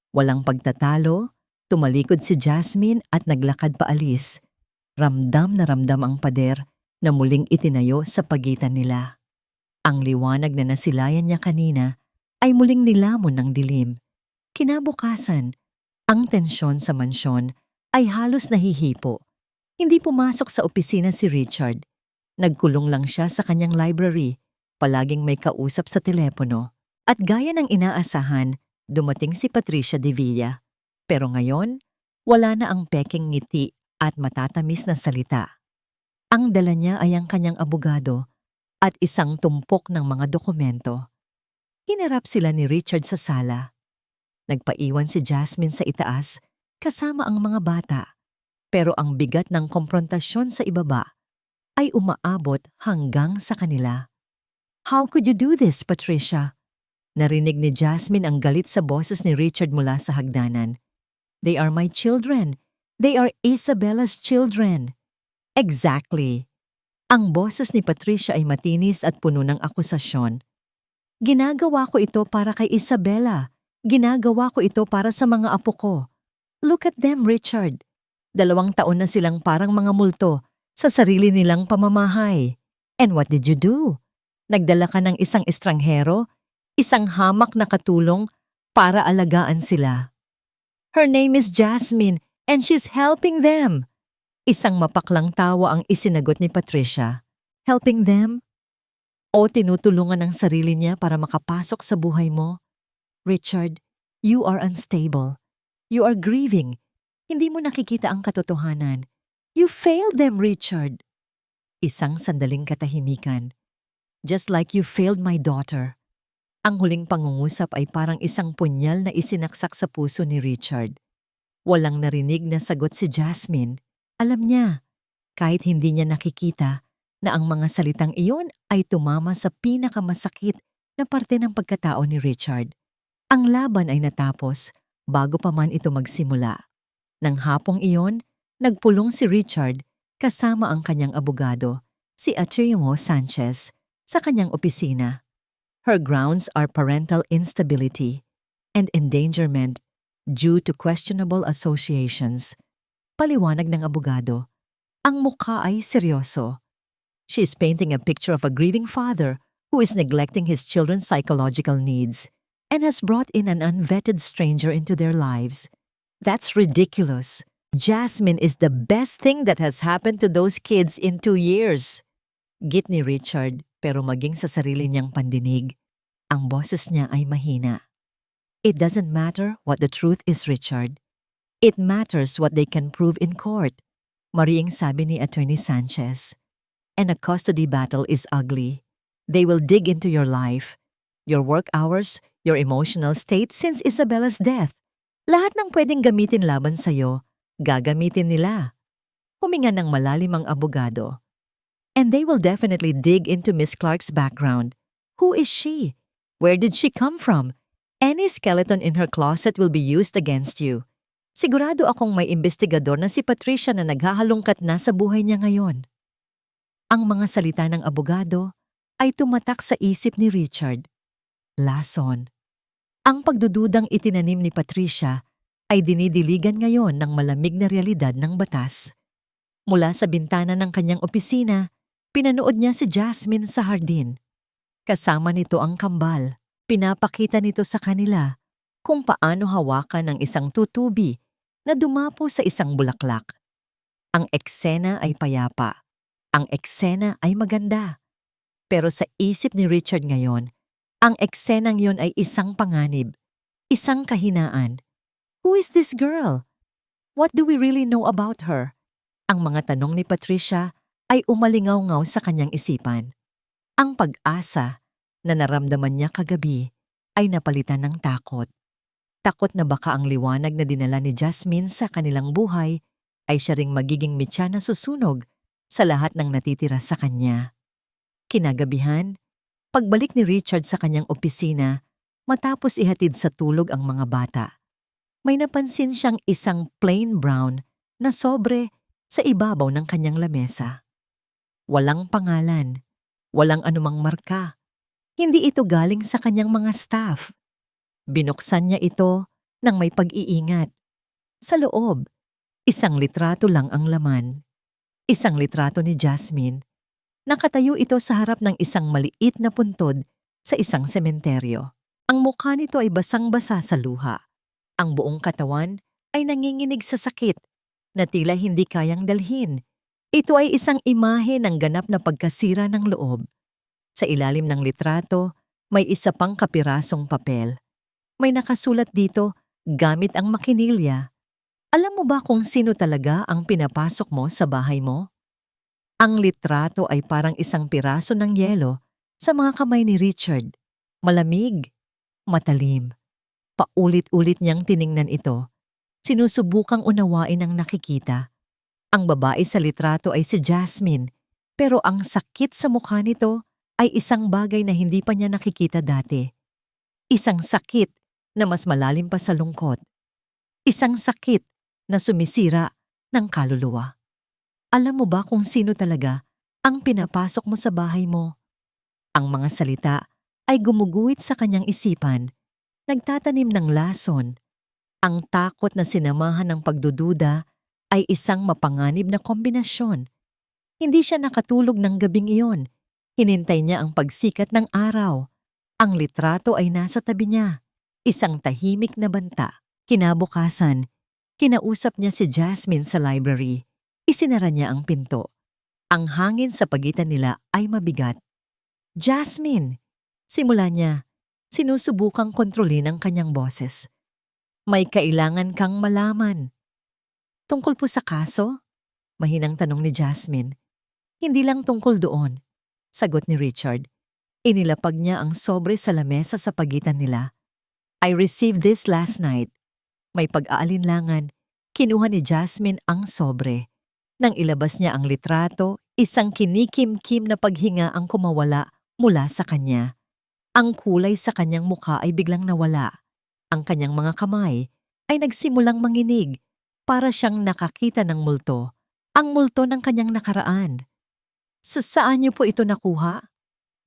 Walang pagtatalo, tumalikod si Jasmine at naglakad paalis. Ramdam na ramdam ang pader na muling itinayo sa pagitan nila. Ang liwanag na nasilayan niya kanina ay muling nilamon ng dilim. Kinabukasan, ang tensyon sa mansyon ay halos nahihipo. Hindi pumasok sa opisina si Richard. Nagkulong lang siya sa kanyang library, palaging may kausap sa telepono. At gaya ng inaasahan, dumating si Patricia de Villa. Pero ngayon, wala na ang peking ngiti at matatamis na salita. Ang dala niya ay ang kanyang abogado at isang tumpok ng mga dokumento. Hinarap sila ni Richard sa sala. Nagpaiwan si Jasmine sa itaas kasama ang mga bata. Pero ang bigat ng komprontasyon sa ibaba ay umaabot hanggang sa kanila. How could you do this, Patricia? Narinig ni Jasmine ang galit sa boses ni Richard mula sa hagdanan. They are my children. They are Isabella's children. Exactly. Ang boses ni Patricia ay matinis at puno ng akusasyon. Ginagawa ko ito para kay Isabella. Ginagawa ko ito para sa mga apo ko. Look at them, Richard. 2 taon na silang parang mga multo sa sarili nilang pamamahay. And what did you do? Nagdala ka ng isang estranghero, isang hamak na katulong para alagaan sila. Her name is Jasmine and she's helping them. Isang mapaklang tawa ang isinagot ni Patricia. Helping them? O tinutulungan ang sarili niya para makapasok sa buhay mo? Richard, you are unstable. You are grieving. Hindi mo nakikita ang katotohanan. You failed them, Richard. Isang sandaling katahimikan. Just like you failed my daughter. Ang huling pangungusap ay parang isang punyal na isinaksak sa puso ni Richard. Walang narinig na sagot si Jasmine. Alam niya, kahit hindi niya nakikita, na ang mga salitang iyon ay tumama sa pinakamasakit na parte ng pagkatao ni Richard. Ang laban ay natapos bago pa man ito magsimula. Nang hapong iyon, nagpulong si Richard kasama ang kanyang abogado, si Atty. Sanchez, sa kanyang opisina. Her grounds are parental instability and endangerment due to questionable associations. Paliwanag ng abogado, ang mukha ay seryoso. She is painting a picture of a grieving father who is neglecting his children's psychological needs and has brought in an unvetted stranger into their lives. That's ridiculous. Jasmine is the best thing that has happened to those kids in 2 years. Git ni Richard, pero maging sa sarili niyang pandinig, ang boses niya ay mahina. It doesn't matter what the truth is, Richard. It matters what they can prove in court, mariing sabi ni Atty. Sanchez. And a custody battle is ugly. They will dig into your life, your work hours, your emotional state since Isabella's death. Lahat ng pwedeng gamitin laban sa'yo, gagamitin nila. Huminga ng malalim ang abogado. And they will definitely dig into Miss Clark's background. Who is she? Where did she come from? Any skeleton in her closet will be used against you. Sigurado akong may investigador na si Patricia na naghahalongkat na sa buhay niya ngayon. Ang mga salita ng abogado ay tumatak sa isip ni Richard. Lason. Ang pagdududang itinanim ni Patricia ay dinidiligan ngayon ng malamig na realidad ng batas. Mula sa bintana ng kanyang opisina, pinanood niya si Jasmine sa hardin. Kasama nito ang kambal. Pinapakita nito sa kanila kung paano hawakan ng isang tutubi na dumapo sa isang bulaklak. Ang eksena ay payapa. Ang eksena ay maganda. Pero sa isip ni Richard ngayon, ang eksenang yon ay isang panganib, isang kahinaan. Who is this girl? What do we really know about her? Ang mga tanong ni Patricia ay umalingaw-ngaw sa kanyang isipan. Ang pag-asa na naramdaman niya kagabi ay napalitan ng takot. Takot na baka ang liwanag na dinala ni Jasmine sa kanilang buhay ay siya ring magiging mitya na susunog sa lahat ng natitira sa kanya. Kinagabihan, pagbalik ni Richard sa kanyang opisina matapos ihatid sa tulog ang mga bata, may napansin siyang isang plain brown na sobre sa ibabaw ng kanyang lamesa. Walang pangalan, walang anumang marka. Hindi ito galing sa kanyang mga staff. Binuksan niya ito ng may pag-iingat. Sa loob, isang litrato lang ang laman. Isang litrato ni Jasmine. Nakatayo ito sa harap ng isang maliit na puntod sa isang sementeryo. Ang mukha nito ay basang-basa sa luha. Ang buong katawan ay nanginginig sa sakit na tila hindi kayang dalhin. Ito ay isang imahe ng ganap na pagkasira ng loob. Sa ilalim ng litrato, may isa pang kapirasong papel. May nakasulat dito gamit ang makinilya. Alam mo ba kung sino talaga ang pinapasok mo sa bahay mo? Ang litrato ay parang isang piraso ng yelo sa mga kamay ni Richard. Malamig, matalim. Paulit-ulit niyang tiningnan ito. Sinusubukang unawain ang nakikita. Ang babae sa litrato ay si Jasmine, pero ang sakit sa mukha nito ay isang bagay na hindi pa niya nakikita dati. Isang sakit na mas malalim pa sa lungkot. Isang sakit na sumisira ng kaluluwa. Alam mo ba kung sino talaga ang pinapasok mo sa bahay mo? Ang mga salita ay gumuguhit sa kanyang isipan, nagtatanim ng lason. Ang takot na sinamahan ng pagdududa ay isang mapanganib na kombinasyon. Hindi siya nakatulog ng gabing iyon. Hinintay niya ang pagsikat ng araw. Ang litrato ay nasa tabi niya. Isang tahimik na banta. Kinabukasan, kinausap niya si Jasmine sa library. Isinara niya ang pinto. Ang hangin sa pagitan nila ay mabigat. Jasmine! Simula niya, sinusubukang kontrolin ang kanyang boses. May kailangan kang malaman. Tungkol po sa kaso? Mahinang tanong ni Jasmine. Hindi lang tungkol doon, sagot ni Richard. Inilapag niya ang sobre sa lamesa sa pagitan nila. I received this last night. May pag-aalinlangan, kinuha ni Jasmine ang sobre. Nang ilabas niya ang litrato, isang kinikim-kim na paghinga ang kumawala mula sa kanya. Ang kulay sa kanyang mukha ay biglang nawala. Ang kanyang mga kamay ay nagsimulang manginig para siyang nakakita ng multo. Ang multo ng kanyang nakaraan. Saan niyo po ito nakuha?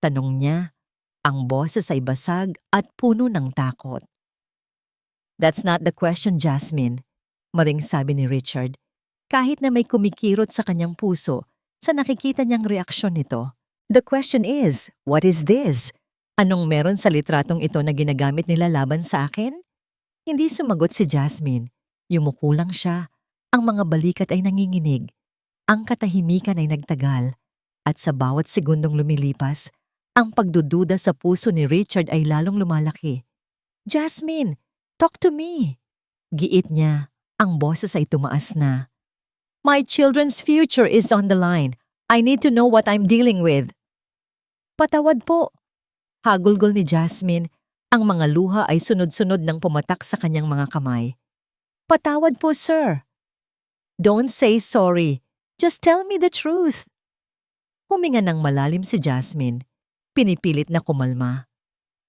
Tanong niya. Ang boses ay basag at puno ng takot. That's not the question, Jasmine, maring sabi ni Richard. Kahit na may kumikirot sa kanyang puso sa nakikita niyang reaksyon nito. The question is, what is this? Anong meron sa litratong ito na ginagamit nila laban sa akin? Hindi sumagot si Jasmine. Yumuko lang siya. Ang mga balikat ay nanginginig. Ang katahimikan ay nagtagal. At sa bawat segundong lumilipas, ang pagdududa sa puso ni Richard ay lalong lumalaki. Jasmine, talk to me! Giit niya. Ang boses ay tumaas na. My children's future is on the line. I need to know what I'm dealing with. Patawad po. Hagulgol ni Jasmine. Ang mga luha ay sunod-sunod nang pumatak sa kanyang mga kamay. Patawad po, sir. Don't say sorry. Just tell me the truth. Huminga ng malalim si Jasmine. Pinipilit na kumalma.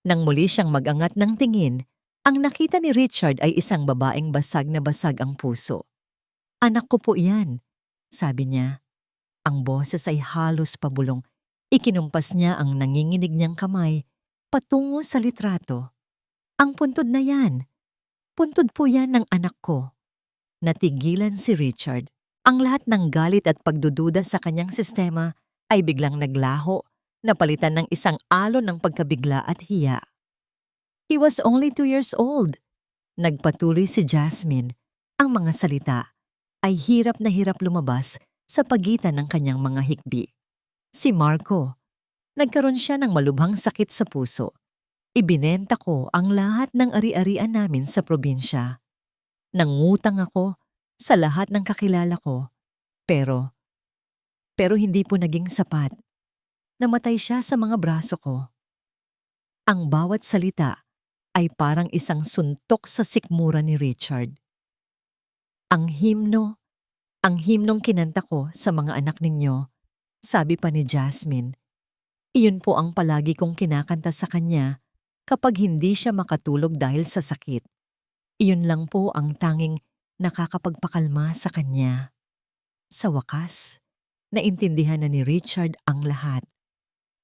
Nang muli siyang mag-angat ng tingin, ang nakita ni Richard ay isang babaeng basag na basag ang puso. Anak ko po iyan, sabi niya. Ang boses ay halos pabulong. Ikinumpas niya ang nanginginig niyang kamay patungo sa litrato. Ang puntod na yan. Puntod po yan ng anak ko. Natigilan si Richard. Ang lahat ng galit at pagdududa sa kanyang sistema ay biglang naglaho, napalitan ng isang alon ng pagkabigla at hiya. He was only 2 years old. Nagpatuloy si Jasmine. Ang mga salita ay hirap na hirap lumabas sa pagitan ng kanyang mga hikbi. Si Marco. Nagkaroon siya ng malubhang sakit sa puso. Ibinenta ko ang lahat ng ari-arian namin sa probinsya. Nangutang ako sa lahat ng kakilala ko. Pero hindi po naging sapat. Namatay siya sa mga braso ko. Ang bawat salita ay parang isang suntok sa sikmura ni Richard. Ang himnong kinanta ko sa mga anak ninyo, sabi pa ni Jasmine. Iyon po ang palagi kong kinakanta sa kanya kapag hindi siya makatulog dahil sa sakit. Iyon lang po ang tanging nakakapagpakalma sa kanya. Sa wakas, Naintindihan na ni Richard ang lahat.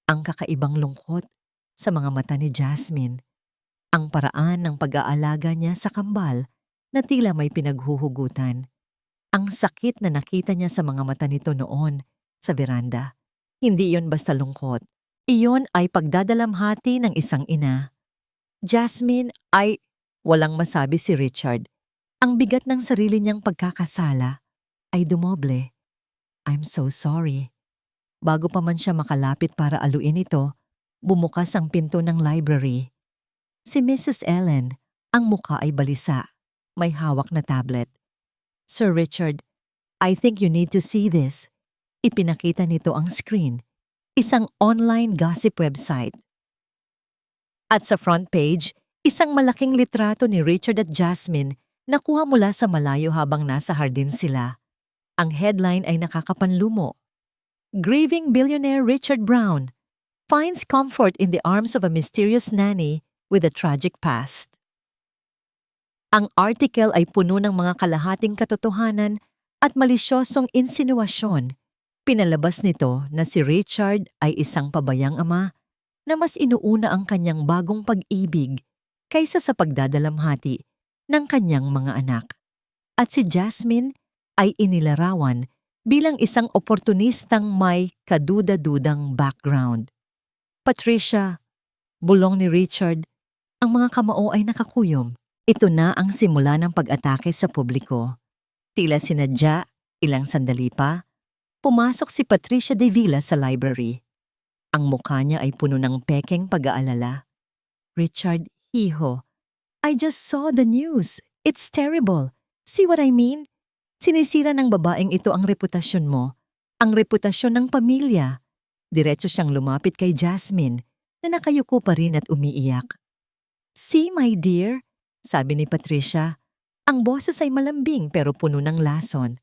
Ang kakaibang lungkot sa mga mata ni Jasmine. Ang paraan ng pag-aalaga niya sa kambal na tila may pinaghuhugutan. Ang sakit na nakita niya sa mga mata nito noon sa veranda. Hindi iyon basta lungkot. Iyon ay pagdadalamhati ng isang ina. Jasmine ay walang masabi si Richard. Ang bigat ng sarili niyang pagkakasala ay dumoble. I'm so sorry. Bago pa man siya makalapit para aluin ito, bumukas ang pinto ng library. Si Mrs. Ellen, ang mukha ay balisa. May hawak na tablet. Sir Richard, I think you need to see this. Ipinakita nito ang screen. Isang online gossip website. At sa front page, isang malaking litrato ni Richard at Jasmine na kuha mula sa malayo habang nasa hardin sila. Ang headline ay nakakapanlumo. Grieving billionaire Richard Brown finds comfort in the arms of a mysterious nanny with a tragic past. Ang article ay puno ng mga kalahating katotohanan at malisyosong insinuasyon. Pinalabas nito na si Richard ay isang pabayang ama na mas inuuna ang kanyang bagong pag-ibig kaysa sa pagdadalamhati ng kanyang mga anak. At si Jasmine ay inilarawan bilang isang oportunistang may kaduda-dudang background. Patricia, bulong ni Richard, ang mga kamao ay nakakuyom. Ito na ang simula ng pag-atake sa publiko. Tila sinadya, ilang sandali pa, pumasok si Patricia de Villa sa library. Ang mukha niya ay puno ng pekeng pag-aalala. Richard, hiho, I just saw the news. It's terrible. See what I mean? Sinisira ng babaeng ito ang reputasyon mo, ang reputasyon ng pamilya. Diretso siyang lumapit kay Jasmine na nakayuko pa rin at umiiyak. See, my dear, sabi ni Patricia, ang boses ay malambing pero puno ng lason.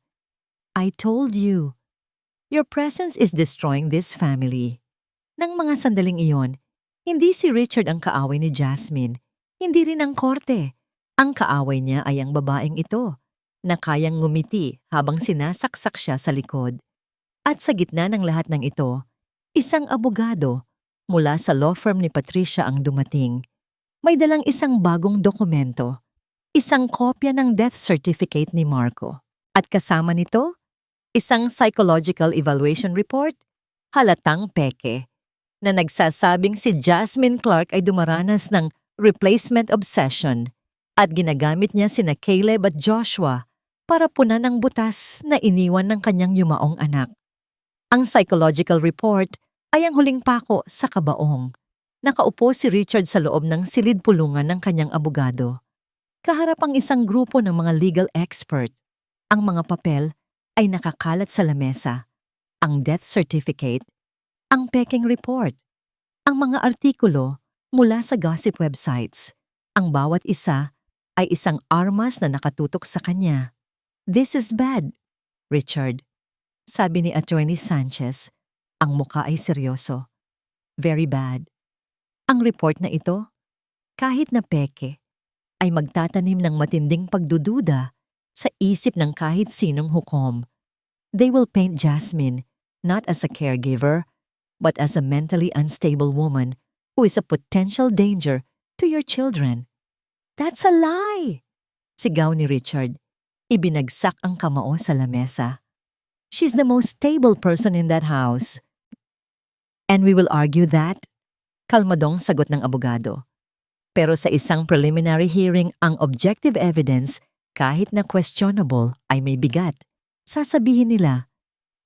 I told you, your presence is destroying this family. Nang mga sandaling iyon, hindi si Richard ang kaaway ni Jasmine, hindi rin ang korte. Ang kaaway niya ay ang babaeng ito, na kayang ngumiti habang sinasaksak siya sa likod. At sa gitna ng lahat ng ito, isang abogado mula sa law firm ni Patricia ang dumating. May dalang isang bagong dokumento, isang kopya ng death certificate ni Marco. At kasama nito, isang psychological evaluation report, halatang peke, na nagsasabing si Jasmine Clark ay dumaranas ng replacement obsession at ginagamit niya sina Caleb at Joshua para punan ng butas na iniwan ng kanyang yumaong anak. Ang psychological report ay ang huling pako sa kabaong. Nakaupo si Richard sa loob ng silid pulungan ng kanyang abogado. Kaharap ang isang grupo ng mga legal expert. Ang mga papel ay nakakalat sa lamesa. Ang death certificate, ang pekeng report, ang mga artikulo mula sa gossip websites. Ang bawat isa ay isang armas na nakatutok sa kanya. This is bad, Richard, sabi ni Attorney Sanchez. Ang muka ay seryoso. Very bad. Ang report na ito, kahit na peke, ay magtatanim ng matinding pagdududa sa isip ng kahit sinong hukom. They will paint Jasmine not as a caregiver, but as a mentally unstable woman who is a potential danger to your children. That's a lie! Sigaw ni Richard. Ibinagsak ang kamao sa lamesa. She's the most stable person in that house. And we will argue that? Kalmadong sagot ng abogado. Pero sa isang preliminary hearing, ang objective evidence, kahit na questionable, ay may bigat. Sasabihin nila,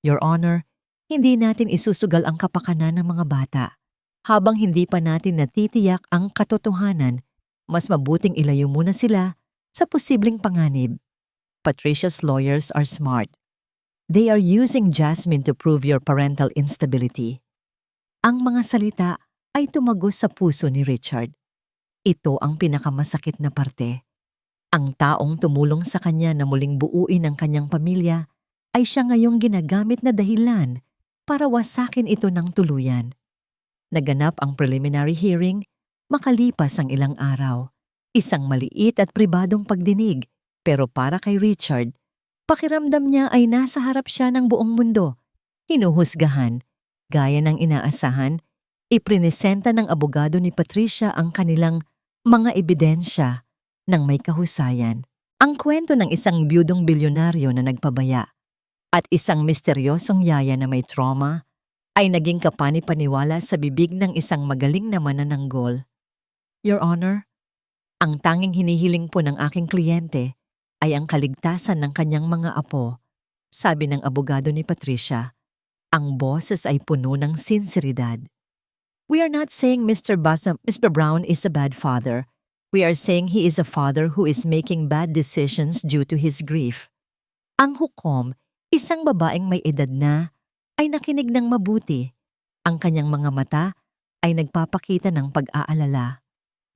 Your Honor, hindi natin isusugal ang kapakanan ng mga bata. Habang hindi pa natin natitiyak ang katotohanan, mas mabuting ilayo muna sila sa posibleng panganib. Patricia's lawyers are smart. They are using Jasmine to prove your parental instability. Ang mga salita ay tumagos sa puso ni Richard. Ito ang pinakamasakit na parte. Ang taong tumulong sa kanya na muling buuin ang kanyang pamilya ay siya ngayong ginagamit na dahilan para wasakin ito ng tuluyan. Naganap ang preliminary hearing, makalipas ang ilang araw. Isang maliit at pribadong pagdinig, pero para kay Richard, pakiramdam niya ay nasa harap siya ng buong mundo. Hinuhusgahan, gaya ng inaasahan, iprinesenta ng abogado ni Patricia ang kanilang mga ebidensya ng may kahusayan. Ang kwento ng isang biyudong bilyonaryo na nagpabaya at isang misteryosong yaya na may trauma ay naging kapani-paniwala sa bibig ng isang magaling na manananggol. Your Honor, ang tanging hinihiling po ng aking kliyente ay ang kaligtasan ng kanyang mga apo, sabi ng abogado ni Patricia. Ang boses ay puno ng sinseridad. We are not saying Mr. Brown is a bad father. We are saying he is a father who is making bad decisions due to his grief. Ang hukom, isang babaeng may edad na, ay nakinig ng mabuti. Ang kanyang mga mata ay nagpapakita ng pag-aalala.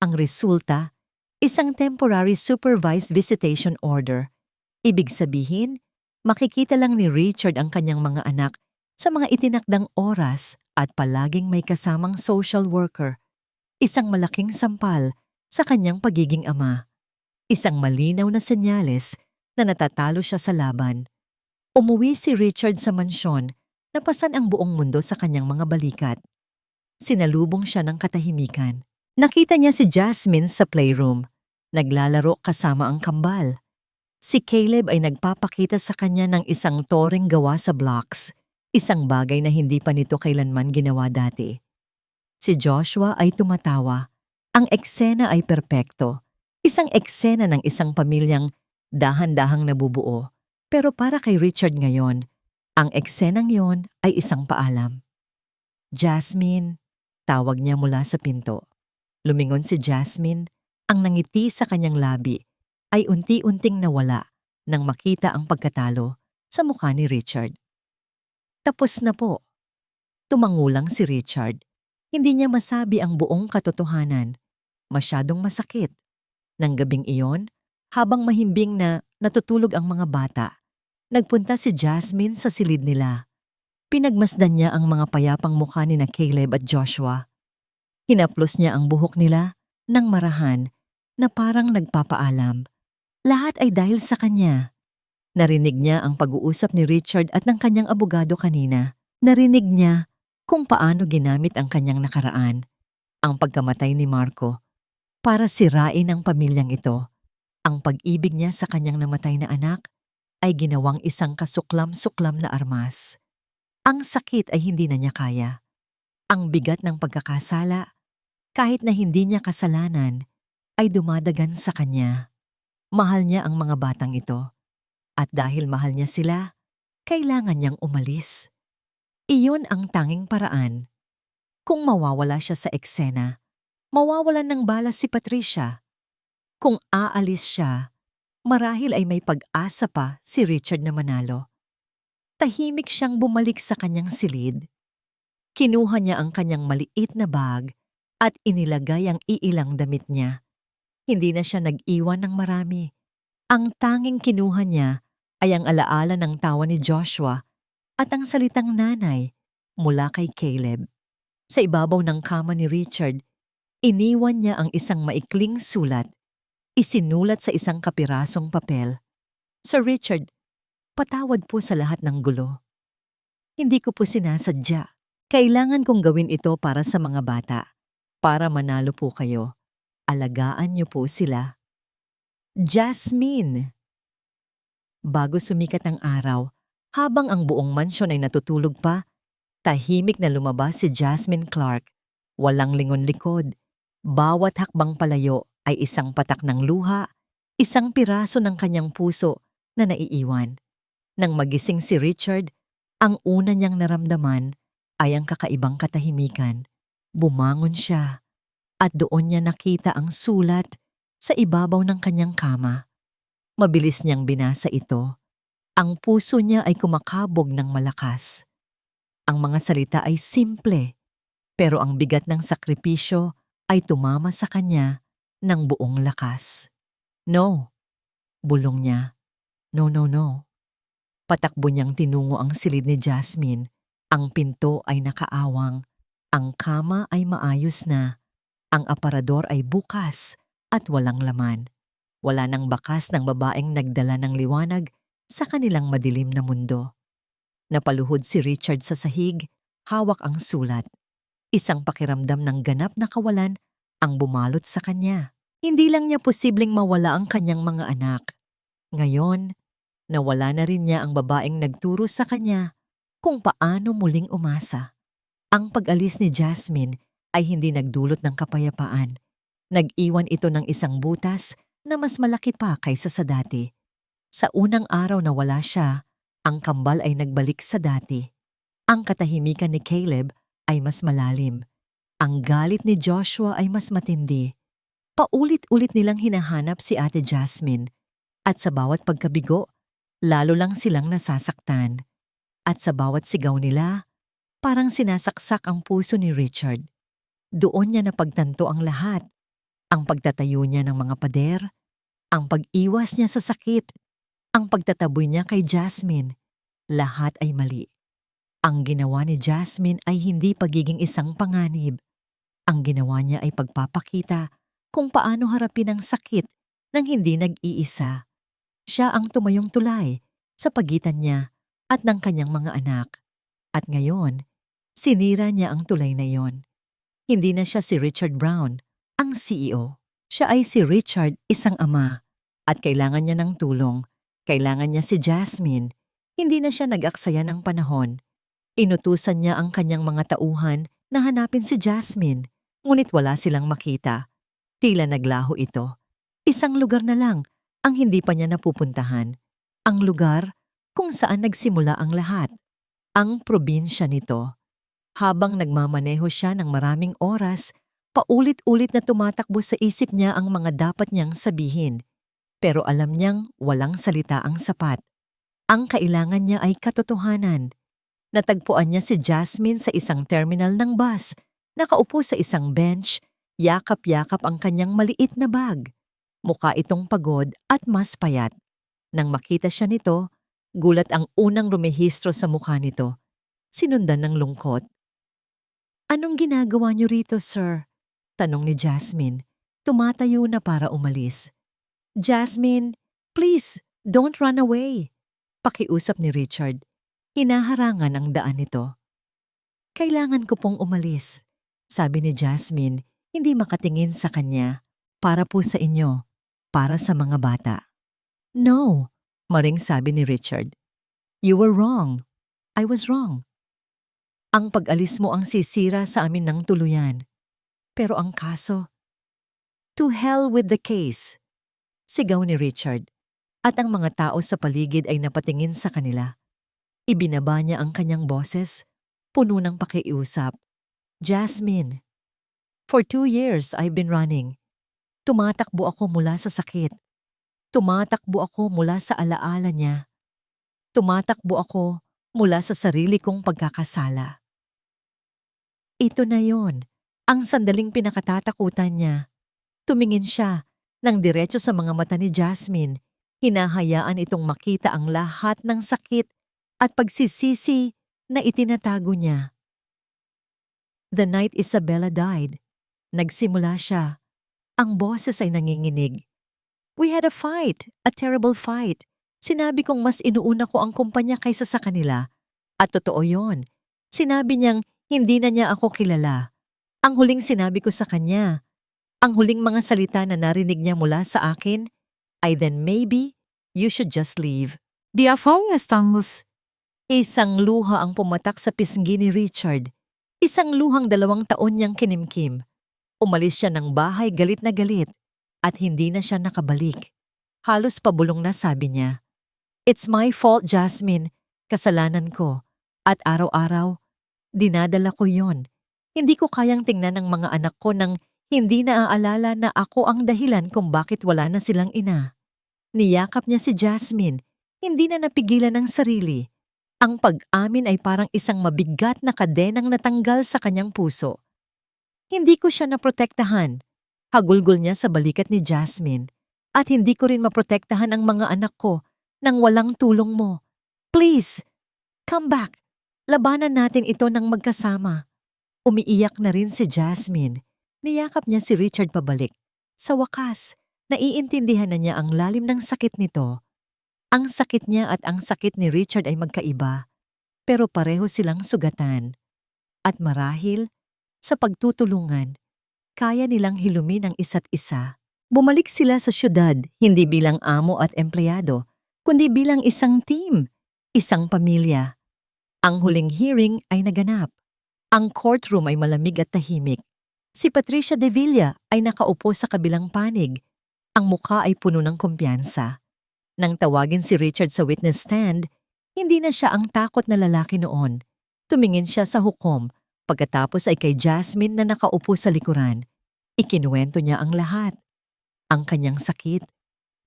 Ang resulta, isang temporary supervised visitation order. Ibig sabihin, makikita lang ni Richard ang kanyang mga anak sa mga itinakdang oras at palaging may kasamang social worker. Isang malaking sampal sa kanyang pagiging ama. Isang malinaw na senyales na natatalo siya sa laban. Umuwi si Richard sa mansyon, napasan ang buong mundo sa kanyang mga balikat. Sinalubong siya ng katahimikan. Nakita niya si Jasmine sa playroom. Naglalaro kasama ang kambal. Si Caleb ay nagpapakita sa kanya ng isang toring gawa sa blocks, isang bagay na hindi pa nito kailanman ginawa dati. Si Joshua ay tumatawa. Ang eksena ay perpekto. Isang eksena ng isang pamilyang dahan-dahang nabubuo. Pero para kay Richard ngayon, ang eksenang yon ay isang paalam. Jasmine, tawag niya mula sa pinto. Lumingon si Jasmine, ang nangiti sa kanyang labi ay unti-unting nawala nang makita ang pagkatalo sa mukha ni Richard. Tapos na po. Tumangulang si Richard. Hindi niya masabi ang buong katotohanan. Masyadong masakit. Nang gabing iyon, habang mahimbing na natutulog ang mga bata, nagpunta si Jasmine sa silid nila. Pinagmasdan niya ang mga payapang mukha ni na Caleb at Joshua. Hinaplos niya ang buhok nila ng marahan na parang nagpapaalam. Lahat ay dahil sa kanya. Narinig niya ang pag-uusap ni Richard at ng kanyang abogado kanina. Narinig niya kung paano ginamit ang kanyang nakaraan, ang pagkamatay ni Marco, para sirain ang pamilyang ito. Ang pag-ibig niya sa kanyang namatay na anak ay ginawang isang kasuklam-suklam na armas. Ang sakit ay hindi na niya kaya. Ang bigat ng pagkakasala, kahit na hindi niya kasalanan, ay dumadagan sa kanya. Mahal niya ang mga batang ito. At dahil mahal niya sila, kailangan niyang umalis. Iyon ang tanging paraan. Kung mawawala siya sa eksena, mawawalan ng balas si Patricia. Kung aalis siya, marahil ay may pag-asa pa si Richard na manalo. Tahimik siyang bumalik sa kanyang silid. Kinuha niya ang kanyang maliit na bag at inilagay ang iilang damit niya. Hindi na siya nag-iwan ng marami. Ang tanging kinuha niya ay ang alaala ng tawa ni Joshua at ang salitang nanay mula kay Caleb. Sa ibabaw ng kama ni Richard, iniwan niya ang isang maikling sulat. Isinulat sa isang kapirasong papel. Sir Richard, patawad po sa lahat ng gulo. Hindi ko po sinasadya. Kailangan kong gawin ito para sa mga bata. Para manalo po kayo. Alagaan niyo po sila. Jasmine! Bago sumikat ang araw, habang ang buong mansyon ay natutulog pa, tahimik na lumabas si Jasmine Clark. Walang lingon-likod. Bawat hakbang palayo ay isang patak ng luha, isang piraso ng kanyang puso na naiiwan. Nang magising si Richard, ang una niyang naramdaman ay ang kakaibang katahimikan. Bumangon siya at doon niya nakita ang sulat sa ibabaw ng kanyang kama. Mabilis niyang binasa ito. Ang puso niya ay kumakabog ng malakas. Ang mga salita ay simple, pero ang bigat ng sakripisyo ay tumama sa kanya ng buong lakas. No, bulong niya. No, no, no. Patakbo niyang tinungo ang silid ni Jasmine. Ang pinto ay nakaawang. Ang kama ay maayos na. Ang aparador ay bukas at walang laman. Wala nang bakas ng babaeng nagdala ng liwanag sa kanilang madilim na mundo. Napaluhod si Richard sa sahig, hawak ang sulat. Isang pakiramdam ng ganap na kawalan ang bumalot sa kanya. Hindi lang niya posibleng mawala ang kanyang mga anak. Ngayon, nawala na rin niya ang babaeng nagturo sa kanya kung paano muling umasa. Ang pag-alis ni Jasmine ay hindi nagdulot ng kapayapaan. Nag-iwan ito ng isang butas na mas malaki pa kaysa sa dati. Sa unang araw na wala siya, ang kambal ay nagbalik sa dati. Ang katahimikan ni Caleb ay mas malalim. Ang galit ni Joshua ay mas matindi. Paulit-ulit nilang hinahanap si Ate Jasmine at sa bawat pagkabigo, lalo lang silang nasasaktan. At sa bawat sigaw nila, parang sinasaksak ang puso ni Richard. Doon niya napagtanto ang lahat. Ang pagtatayo niya ng mga pader, ang pag-iwas niya sa sakit, ang pagtataboy niya kay Jasmine. Lahat ay mali. Ang ginawa ni Jasmine ay hindi pagiging isang panganib. Ang ginawa niya ay pagpapakita kung paano harapin ang sakit nang hindi nag-iisa. Siya ang tumayong tulay sa pagitan niya at ng kanyang mga anak. At ngayon, sinira niya ang tulay na iyon. Hindi na siya si Richard Brown, ang CEO. Siya ay si Richard, isang ama. At kailangan niya ng tulong. Kailangan niya si Jasmine. Hindi na siya nag-aksaya ng panahon. Inutusan niya ang kanyang mga tauhan na hanapin si Jasmine, ngunit wala silang makita. Tila naglaho ito. Isang lugar na lang ang hindi pa niya napupuntahan. Ang lugar kung saan nagsimula ang lahat. Ang probinsya nito. Habang nagmamaneho siya ng maraming oras, paulit-ulit na tumatakbo sa isip niya ang mga dapat niyang sabihin. Pero alam niyang walang salita ang sapat. Ang kailangan niya ay katotohanan. Natagpuan niya si Jasmine sa isang terminal ng bus, nakaupo sa isang bench, yakap-yakap ang kanyang maliit na bag. Mukha itong pagod at mas payat. Nang makita siya nito, gulat ang unang rumehistro sa mukha nito. Sinundan ng lungkot. "Anong ginagawa niyo rito, sir?" tanong ni Jasmine. Tumatayo na para umalis. "Jasmine, please, don't run away," pakiusap ni Richard. Hinaharangan ang daan nito. "Kailangan ko pong umalis," sabi ni Jasmine, hindi makatingin sa kanya. "Para po sa inyo, para sa mga bata." "No," maring sabi ni Richard. "You were wrong. I was wrong. Ang pag-alis mo ang sisira sa amin ng tuluyan. Pero ang kaso, to hell with the case," sigaw ni Richard. At ang mga tao sa paligid ay napatingin sa kanila. Ibinaba niya ang kanyang boses, puno ng pakiusap. "Jasmine, for 2 years I've been running. Tumatakbo ako mula sa sakit. Tumatakbo ako mula sa alaala niya. Tumatakbo ako mula sa sarili kong pagkakasala." Ito na yon, ang sandaling pinakatatakutan niya. Tumingin siya ng diretso sa mga mata ni Jasmine. Hinahayaan itong makita ang lahat ng sakit at pagsisisi na itinatago niya. The night Isabella died, nagsimula siya. Ang boses ay nanginginig. "We had a fight, a terrible fight. Sinabi kong mas inuuna ko ang kumpanya kaysa sa kanila. At totoo yon. Sinabi niyang hindi na niya ako kilala. Ang huling sinabi ko sa kanya, ang huling mga salita na narinig niya mula sa akin, ay then maybe you should just leave." "Di ako estamos." Isang luha ang pumatak sa pisngi ni Richard. Isang luhang 2 taon niyang kinimkim. Umalis siya ng bahay galit na galit at hindi na siya nakabalik. Halos pabulong na sabi niya, "It's my fault, Jasmine. Kasalanan ko. At araw-araw, dinadala ko yon. Hindi ko kayang tingnan ng mga anak ko nang hindi naaalala na ako ang dahilan kung bakit wala na silang ina." Niyakap niya si Jasmine. Hindi na napigilan ng sarili. Ang pag-amin ay parang isang mabigat na kadenang natanggal sa kanyang puso. "Hindi ko siya naprotektahan." Hagulgol niya sa balikat ni Jasmine. "At hindi ko rin maprotektahan ang mga anak ko nang walang tulong mo. Please, come back. Labanan natin ito ng magkasama." Umiiyak na rin si Jasmine. Niyakap niya si Richard pabalik. Sa wakas, naiintindihan na niya ang lalim ng sakit nito. Ang sakit niya at ang sakit ni Richard ay magkaiba. pero pareho silang sugatan. At marahil, sa pagtutulungan, kaya nilang hilumin ang isa't isa. Bumalik sila sa syudad, hindi bilang amo at empleyado, kundi bilang isang team, isang pamilya. Ang huling hearing ay naganap. Ang courtroom ay malamig at tahimik. Si Patricia De Villa ay nakaupo sa kabilang panig. Ang mukha ay puno ng kumpiyansa. Nang tawagin si Richard sa witness stand, hindi na siya ang takot na lalaki noon. Tumingin siya sa hukom, pagkatapos ay kay Jasmine na nakaupo sa likuran. Ikinuwento niya ang lahat. Ang kanyang sakit,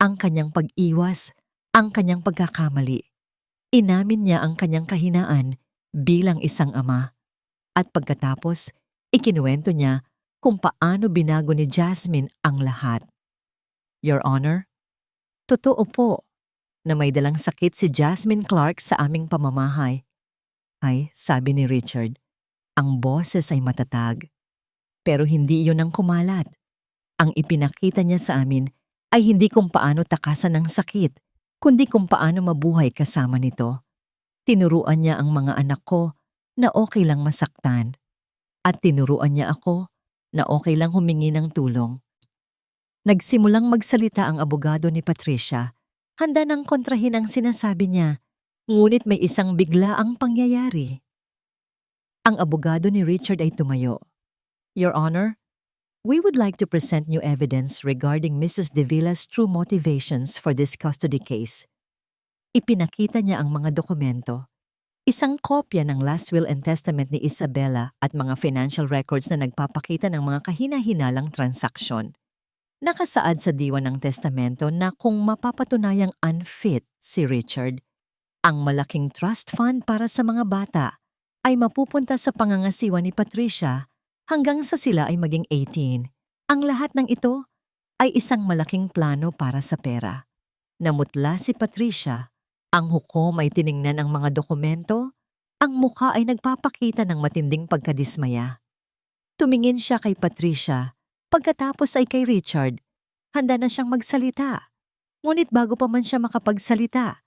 ang kanyang pag-iwas, ang kanyang pagkakamali. Inamin niya ang kanyang kahinaan bilang isang ama. At pagkatapos, ikinuwento niya kung paano binago ni Jasmine ang lahat. Your Honor, totoo po na may dalang sakit si Jasmine Clark sa aming pamamahay. Ay, sabi ni Richard, ang boses ay matatag. Pero hindi iyon ang kumalat. Ang ipinakita niya sa amin ay hindi kung paano takasan ng sakit, kundi kung paano mabuhay kasama nito. Tinuruan niya ang mga anak ko na okay lang masaktan. At tinuruan niya ako na okay lang humingi ng tulong. Nagsimulang magsalita ang abogado ni Patricia. Handa nang kontrahin ang sinasabi niya, ngunit may isang biglaang pangyayari. Ang abogado ni Richard ay tumayo. Your Honor, we would like to present new evidence regarding Mrs. De Villa's true motivations for this custody case. Ipinakita niya ang mga dokumento. Isang kopya ng last will and testament ni Isabella at mga financial records na nagpapakita ng mga kahina-hinalang transaksyon. Nakasaad sa diwan ng testamento na kung mapapatunayang unfit si Richard, ang malaking trust fund para sa mga bata ay mapupunta sa pangangasiwa ni Patricia hanggang sa sila ay maging 18. Ang lahat ng ito ay isang malaking plano para sa pera. Namutla si Patricia. Ang hukom ay tiningnan ang mga dokumento. Ang mukha ay nagpapakita ng matinding pagkadismaya. Tumingin siya kay Patricia. Pagkatapos ay kay Richard. Handa na siyang magsalita. Ngunit bago pa man siya makapagsalita,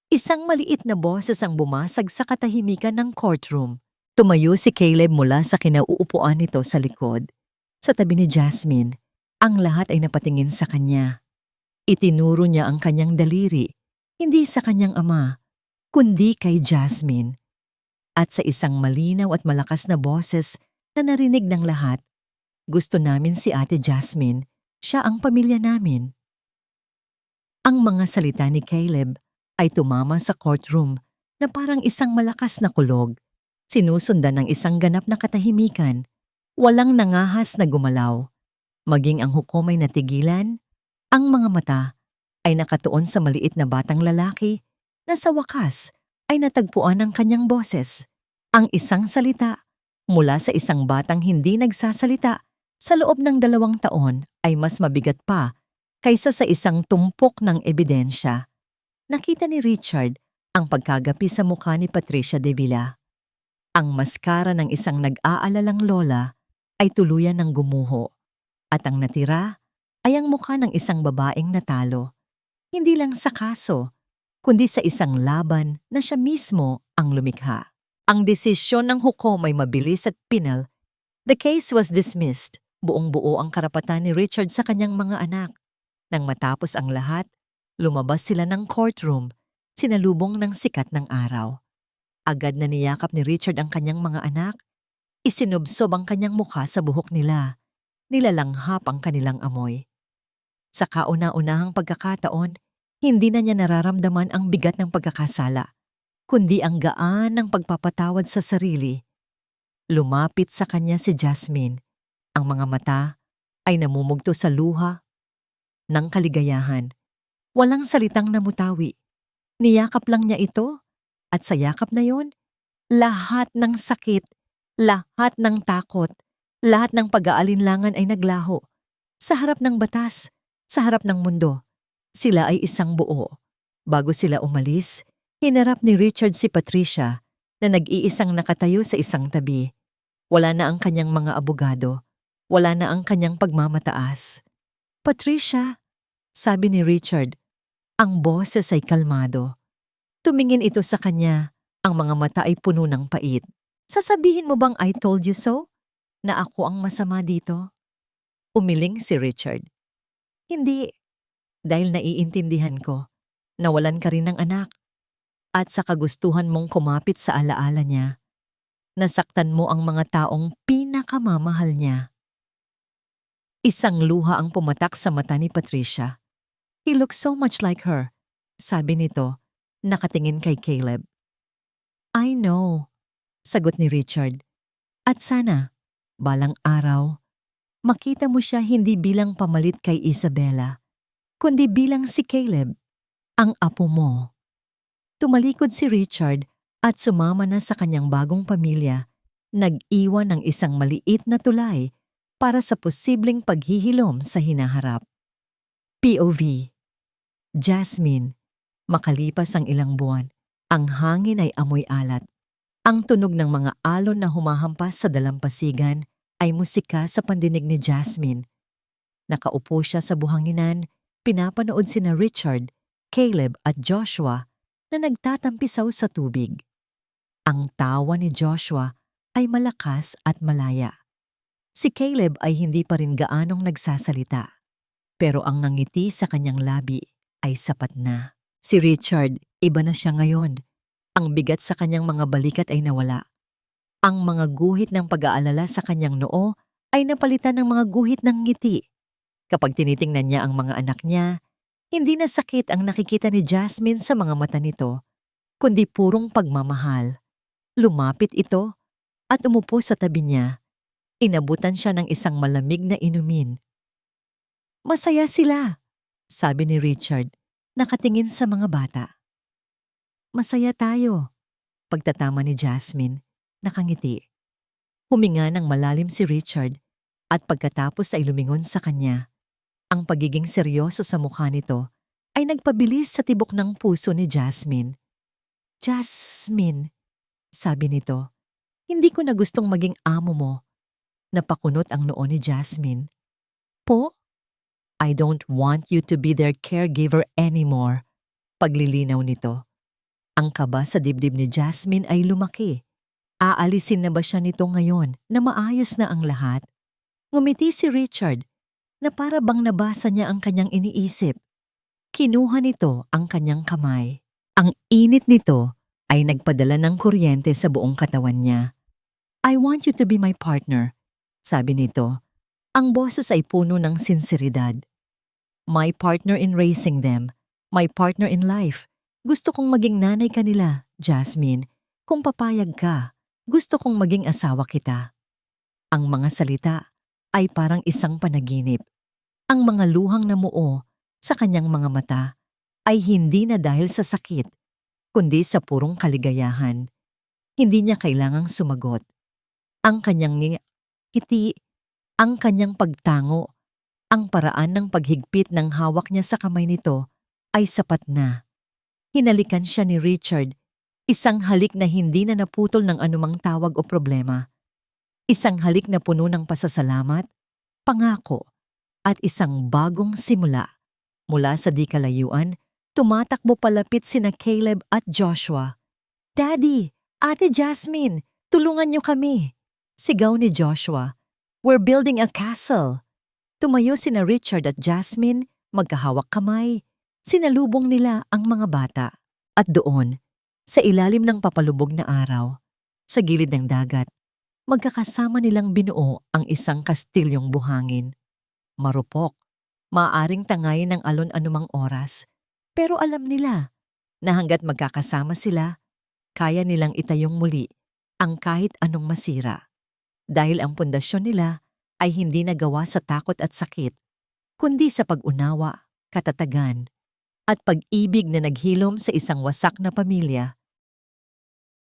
isang maliit na boses ang bumasag sa katahimikan ng courtroom. Tumayo si Caleb mula sa kinauupuan nito sa likod. Sa tabi ni Jasmine, ang lahat ay napatingin sa kanya. Itinuro niya ang kanyang daliri, hindi sa kanyang ama, kundi kay Jasmine. At sa isang malinaw at malakas na boses na narinig ng lahat, gusto namin si Ate Jasmine, siya ang pamilya namin. Ang mga salita ni Caleb ay tumama sa courtroom na parang isang malakas na kulog. Sinusundan ng isang ganap na katahimikan, walang nangahas na gumalaw. Maging ang hukom ay natigilan, ang mga mata ay nakatuon sa maliit na batang lalaki na sa wakas ay natagpuan ng kanyang boses. Ang isang salita mula sa isang batang hindi nagsasalita sa loob ng 2 taon ay mas mabigat pa kaysa sa isang tumpok ng ebidensya. Nakita ni Richard ang pagkagapi sa mukha ni Patricia De Villa. Ang maskara ng isang nag-aalalang lola ay tuluyan ng gumuho at ang natira ay ang mukha ng isang babaeng natalo. Hindi lang sa kaso, kundi sa isang laban na siya mismo ang lumikha. Ang desisyon ng hukom ay mabilis at pinal. The case was dismissed. Buong-buo ang karapatan ni Richard sa kanyang mga anak. Nang matapos ang lahat, lumabas sila ng courtroom, sinalubong ng sikat ng araw. Agad na niyakap ni Richard ang kanyang mga anak. Isinubsob ang kanyang mukha sa buhok nila. Nilalanghap ang kanilang amoy. Sa kauna-unahang pagkakataon, hindi na niya nararamdaman ang bigat ng pagkakasala, kundi ang gaan ng pagpapatawad sa sarili. Lumapit sa kanya si Jasmine. Ang mga mata ay namumugto sa luha ng kaligayahan. Walang salitang namutawi. Niyakap lang niya ito. At sa yakap na yon, lahat ng sakit, lahat ng takot, lahat ng pag-aalinlangan ay naglaho. Sa harap ng batas, sa harap ng mundo, sila ay isang buo. Bago sila umalis, hinarap ni Richard si Patricia na nag-iisang nakatayo sa isang tabi. Wala na ang kanyang mga abogado. Wala na ang kanyang pagmamataas. Patricia, sabi ni Richard, ang boses ay kalmado. Tumingin ito sa kanya Ang mga mata ay puno ng pait. Sasabihin mo bang I told you so? Na ako ang masama dito? Umiling si Richard. Hindi, dahil naiintindihan ko. Nawalan ka rin ng anak. At sa kagustuhan mong kumapit sa alaala niya, nasaktan mo ang mga taong pinakamamahal niya. Isang luha ang pumatak sa mata ni Patricia. He looks so much like her, sabi nito, nakatingin kay Caleb. I know, sagot ni Richard. At sana, balang araw, makita mo siya hindi bilang pamalit kay Isabella, kundi bilang si Caleb, ang apo mo. Tumalikod si Richard at sumama na sa kanyang bagong pamilya, nag-iwan ng isang maliit na tulay para sa posibleng paghihilom sa hinaharap. POV. Jasmine. Makalipas ang ilang buwan, ang hangin ay amoy alat. Ang tunog ng mga alon na humahampas sa dalampasigan ay musika sa pandinig ni Jasmine. Nakaupo siya sa buhanginan, pinapanood sina Richard, Caleb at Joshua na nagtatampisaw sa tubig. Ang tawa ni Joshua ay malakas at malaya. Si Caleb ay hindi pa rin gaanong nagsasalita, pero ang ngangiti sa kanyang labi ay sapat na. Si Richard, iba na siya ngayon. Ang bigat sa kanyang mga balikat ay nawala. Ang mga guhit ng pag-aalala sa kanyang noo ay napalitan ng mga guhit ng ngiti. Kapag tinitingnan niya ang mga anak niya, hindi na sakit ang nakikita ni Jasmine sa mga mata nito, kundi purong pagmamahal. Lumapit ito at umupo sa tabi niya. Inabutan siya ng isang malamig na inumin. Masaya sila, sabi ni Richard, nakatingin sa mga bata. Masaya tayo, pagtatama ni Jasmine, nakangiti. Huminga ng malalim si Richard at pagkatapos ay lumingon sa kanya. Ang pagiging seryoso sa mukha nito ay nagpabilis sa tibok ng puso ni Jasmine. Jasmine, sabi nito, hindi ko na gustong maging amo mo. Napakunot ang noo ni Jasmine. Po? I don't want you to be their caregiver anymore. Paglilinaw nito. Ang kaba sa dibdib ni Jasmine ay lumaki. Aalisin na ba siya nito ngayon na maayos na ang lahat? Ngumiti si Richard na para bang nabasa niya ang kanyang iniisip. Kinuha nito ang kanyang kamay. Ang init nito ay nagpadala ng kuryente sa buong katawan niya. I want you to be my partner, sabi nito. Ang boses ay puno ng sinseridad. My partner in raising them, my partner in life. Gusto kong maging nanay ka nila, Jasmine. Kung papayag ka, gusto kong maging asawa kita. Ang mga salita ay parang isang panaginip. Ang mga luhang namuo sa kanyang mga mata ay hindi na dahil sa sakit, kundi sa purong kaligayahan. Hindi niya kailangang sumagot. Ang kanyang ngiti, ang kanyang pagtango, ang paraan ng paghigpit ng hawak niya sa kamay nito ay sapat na. Hinalikan siya ni Richard, isang halik na hindi na naputol ng anumang tawag o problema. Isang halik na puno ng pasasalamat, pangako, at isang bagong simula. Mula sa di kalayuan, tumatakbo palapit sina Caleb at Joshua. Daddy, Ate Jasmine, tulungan niyo kami. Sigaw ni Joshua. We're building a castle. Tumayo sina Richard at Jasmine, magkahawak kamay. Sinalubong nila ang mga bata. At doon, sa ilalim ng papalubog na araw, sa gilid ng dagat, magkakasama nilang binuo ang isang kastilyong buhangin. Marupok, maaaring tangayin ng alon anumang oras, pero alam nila na hanggat magkakasama sila, kaya nilang itayong muli ang kahit anong masira. Dahil ang pundasyon nila ay hindi nagawa sa takot at sakit, kundi sa pag-unawa, katatagan, at pag-ibig na naghilom sa isang wasak na pamilya